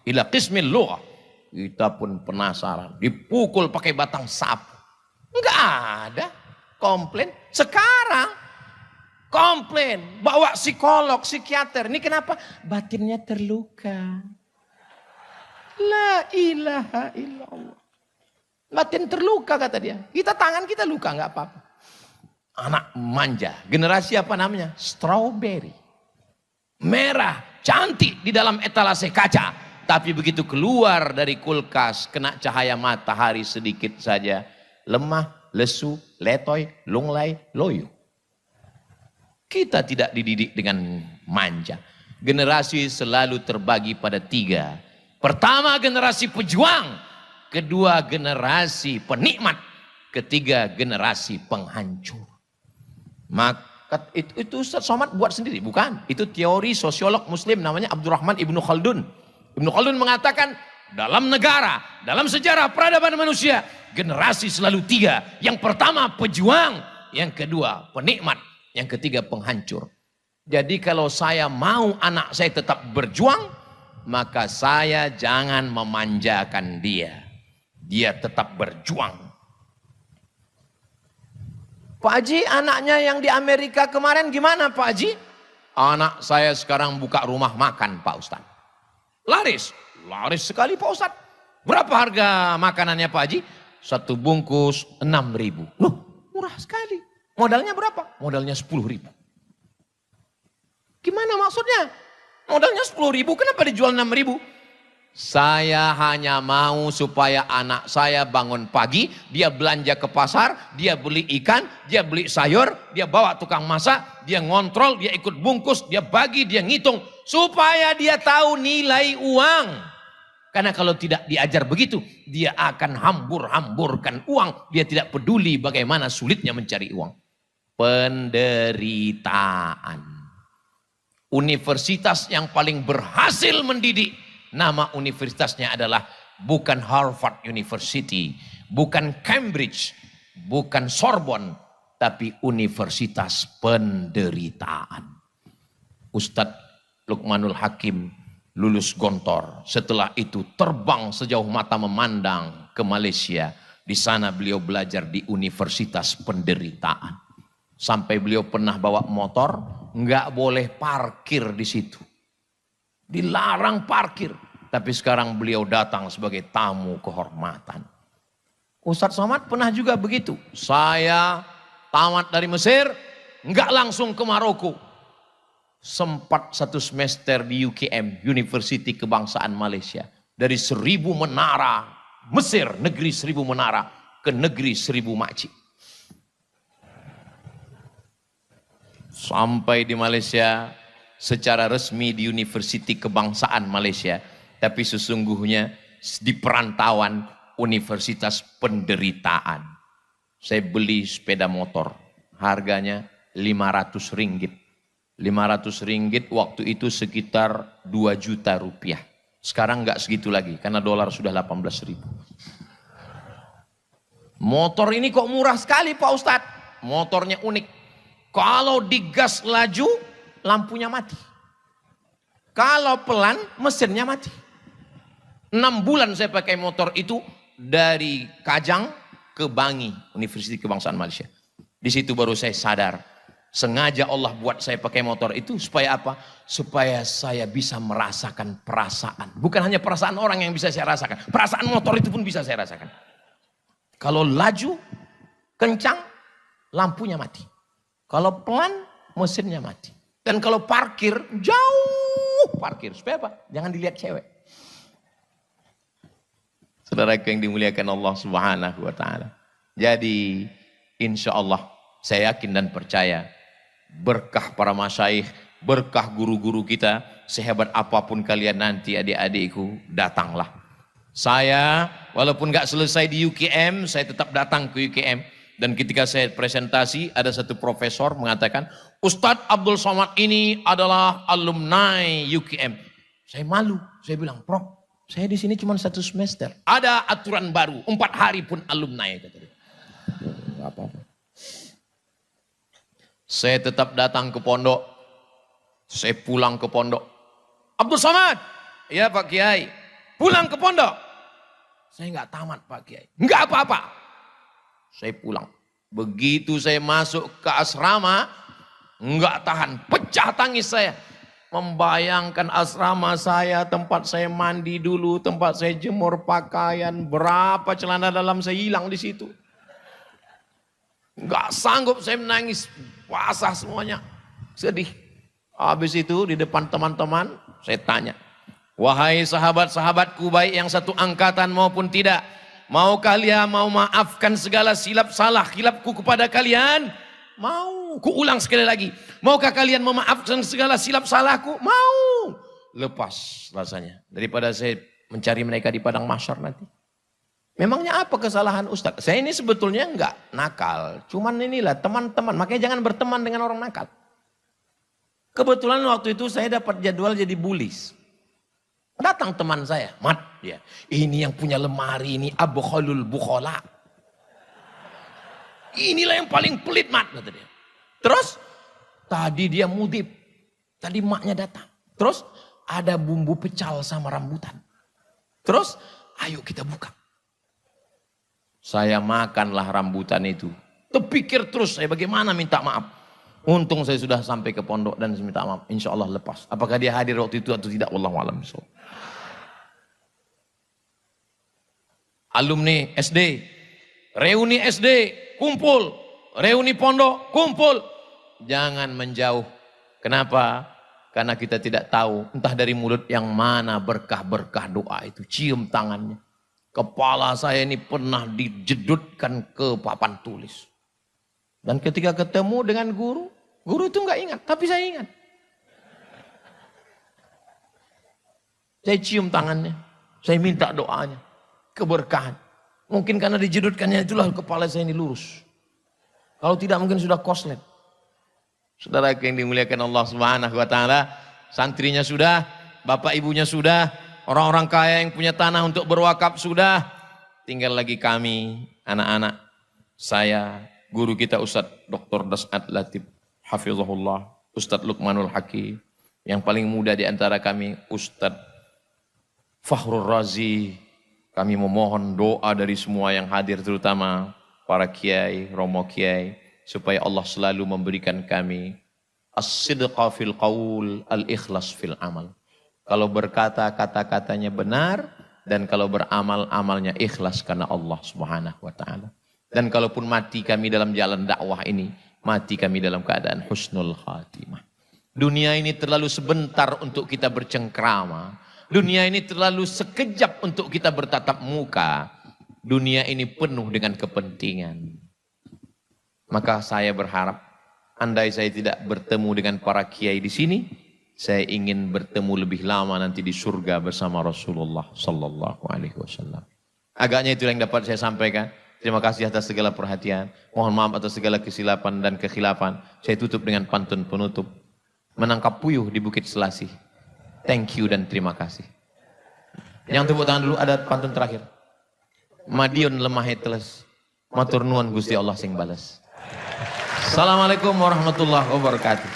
Ila qismil lughah. Kita pun penasaran. Dipukul pakai batang sapu. Enggak ada komplain. Sekarang komplain, bawa psikolog, psikiater. Ini kenapa? Batinnya terluka. La ilaha illallah. Batin terluka kata dia. Kita tangan kita luka nggak apa-apa. Anak manja. Generasi apa namanya? Strawberry. Merah, cantik di dalam etalase kaca. Tapi begitu keluar dari kulkas, kena cahaya matahari sedikit saja. Lemah, lesu, letoy, lunglai, loyo. Kita tidak dididik dengan manja. Generasi selalu terbagi pada 3. Pertama generasi pejuang. Kedua generasi penikmat. Ketiga generasi penghancur. Maka itu Ustaz Somad buat sendiri. Bukan. Itu teori sosiolog muslim namanya Abdurrahman Ibnu Khaldun. Ibnu Khaldun mengatakan dalam negara, dalam sejarah peradaban manusia, generasi selalu 3. Yang pertama pejuang, yang kedua penikmat, yang ketiga penghancur. Jadi kalau saya mau anak saya tetap berjuang, maka saya jangan memanjakan dia. Dia tetap berjuang. Pak Haji, anaknya yang di Amerika kemarin gimana Pak Haji? Anak saya sekarang buka rumah makan Pak Ustadz. Laris sekali Pak Ustadz. Berapa harga makanannya Pak Haji? 1 bungkus 6.000. Loh, murah sekali. Modalnya berapa? Modalnya 10.000. Gimana maksudnya? Modalnya 10.000, kenapa dijual 6.000? Saya hanya mau supaya anak saya bangun pagi, dia belanja ke pasar, dia beli ikan, dia beli sayur, dia bawa tukang masak, dia ngontrol, dia ikut bungkus, dia bagi, dia ngitung. Supaya dia tahu nilai uang. Karena kalau tidak diajar begitu, dia akan hambur-hamburkan uang. Dia tidak peduli bagaimana sulitnya mencari uang. Penderitaan. Universitas yang paling berhasil mendidik, nama universitasnya adalah bukan Harvard University, bukan Cambridge, bukan Sorbonne, tapi Universitas Penderitaan. Ustadz Luqmanul Hakim lulus Gontor. Setelah itu terbang sejauh mata memandang ke Malaysia. Di sana beliau belajar di Universitas Penderitaan. Sampai beliau pernah bawa motor, nggak boleh parkir di situ. Dilarang parkir. Tapi sekarang beliau datang sebagai tamu kehormatan. Ustadz Somad pernah juga begitu. Saya tamat dari Mesir, nggak langsung ke Maroko. Sempat 1 semester di UKM, University Kebangsaan Malaysia. Dari 1000 menara, Mesir, negeri 1000 menara, ke negeri 1000 makcik. Sampai di Malaysia, secara resmi di University Kebangsaan Malaysia. Tapi sesungguhnya di perantauan Universitas Penderitaan. Saya beli sepeda motor, harganya 500 ringgit. 500 ringgit waktu itu sekitar 2 juta rupiah. Sekarang nggak segitu lagi karena dolar sudah 18.000. Motor ini kok murah sekali Pak Ustadz. Motornya unik. Kalau digas laju, lampunya mati. Kalau pelan, mesinnya mati. 6 bulan saya pakai motor itu dari Kajang ke Bangi, Universitas Kebangsaan Malaysia. Di situ baru saya sadar, sengaja Allah buat saya pakai motor itu supaya apa? Supaya saya bisa merasakan perasaan. Bukan hanya perasaan orang yang bisa saya rasakan, perasaan motor itu pun bisa saya rasakan. Kalau laju, kencang, lampunya mati. Kalau pelan, mesinnya mati. Dan kalau parkir, jauh parkir. Supaya apa? Jangan dilihat cewek. Saudara yang dimuliakan Allah Subhanahu wa Ta'ala. Jadi, insya Allah, saya yakin dan percaya, berkah para masyaikh, berkah guru-guru kita, sehebat apapun kalian nanti adik-adikku, datanglah. Saya, walaupun gak selesai di UKM, saya tetap datang ke UKM. Dan ketika saya presentasi, ada satu profesor mengatakan, Ustadz Abdul Somad ini adalah alumni UKM. Saya malu, saya bilang, Prof, saya di sini cuma 1 semester. Ada aturan baru, 4 hari pun alumni. Kata dia. Gak apa-apa. Saya tetap datang ke pondok. Saya pulang ke pondok. Abdul Somad, ya Pak Kiai, pulang ke pondok. Saya nggak tamat Pak Kiai, nggak apa-apa. Saya pulang. Begitu saya masuk ke asrama, Enggak tahan, pecah tangis saya. Membayangkan asrama saya, tempat saya mandi dulu, tempat saya jemur pakaian, berapa celana dalam saya hilang di situ. Enggak sanggup saya menangis, basah semuanya, sedih. Habis itu di depan teman-teman saya tanya, wahai sahabat-sahabatku baik yang satu angkatan maupun tidak, mau kalian mau maafkan segala silap salah khilafku kepada kalian? Mau. Kuulang sekali lagi. Maukah kalian memaafkan segala silap salahku? Mau. Lepas rasanya. Daripada saya mencari mereka di padang mahsyar nanti. Memangnya apa kesalahan Ustaz? Saya ini sebetulnya enggak nakal. Cuman inilah teman-teman. Makanya jangan berteman dengan orang nakal. Kebetulan waktu itu saya dapat jadwal jadi bulis. Datang teman saya. Mat, ya. Ini yang punya lemari ini abkhalul bukhala. Inilah yang paling pelit, Mat, kata dia. Terus tadi dia mudib. Tadi maknya datang. Terus ada bumbu pecal sama rambutan. Terus ayo kita buka. Saya makanlah rambutan itu. Terpikir terus saya bagaimana minta maaf. Untung saya sudah sampai ke pondok dan minta maaf. Insya Allah lepas. Apakah dia hadir waktu itu atau tidak? Wallahualam. Alumni SD. Reuni SD. Kumpul. Reuni pondok. Kumpul. Jangan menjauh. Kenapa? Karena kita tidak tahu. Entah dari mulut yang mana berkah-berkah doa itu. Cium tangannya. Kepala saya ini pernah dijedutkan ke papan tulis. Dan ketika ketemu dengan guru. Guru itu enggak ingat. Tapi saya ingat. Saya cium tangannya. Saya minta doanya. Keberkahan. Mungkin karena dijedutkannya itulah kepala saya ini lurus. Kalau tidak mungkin sudah koslet. Saudara yang dimuliakan Allah Subhanahu wa taala, santrinya sudah, bapak ibunya sudah, orang-orang kaya yang punya tanah untuk berwakaf sudah. Tinggal lagi kami, anak-anak, saya, guru kita Ustadz Dr. Das'ad Latif, hafizahullah, Ustadz Luqmanul Hakim, yang paling muda di antara kami Ustadz Fakhrul Razi. Kami memohon doa dari semua yang hadir, terutama para kiai, romo kiai, supaya Allah selalu memberikan kami as-sidqa fil qaul, al-ikhlas fil amal. Kalau berkata, kata-katanya benar, dan kalau beramal, amalnya ikhlas karena Allah Subhanahu wa taala. Dan kalaupun mati kami dalam jalan dakwah ini, mati kami dalam keadaan husnul khatimah. Dunia ini terlalu sebentar untuk kita bercengkrama. Dunia ini terlalu sekejap untuk kita bertatap muka. Dunia ini penuh dengan kepentingan. Maka saya berharap, andai saya tidak bertemu dengan para kiai di sini, saya ingin bertemu lebih lama nanti di surga bersama Rasulullah Sallallahu Alaihi Wasallam. Agaknya itu yang dapat saya sampaikan. Terima kasih atas segala perhatian. Mohon maaf atas segala kesilapan dan kekhilafan. Saya tutup dengan pantun penutup. Menangkap puyuh di Bukit Selasih. Thank you dan terima kasih. Yang tepuk tangan dulu, ada pantun terakhir. Madiun lemah teles, matur nuwun Gusti Allah sing bales. Assalamualaikum warahmatullahi wabarakatuh.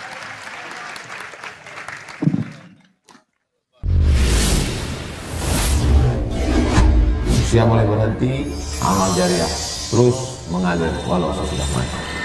Usia mulai berhenti, amal jariah terus mengalir walau sudah mati.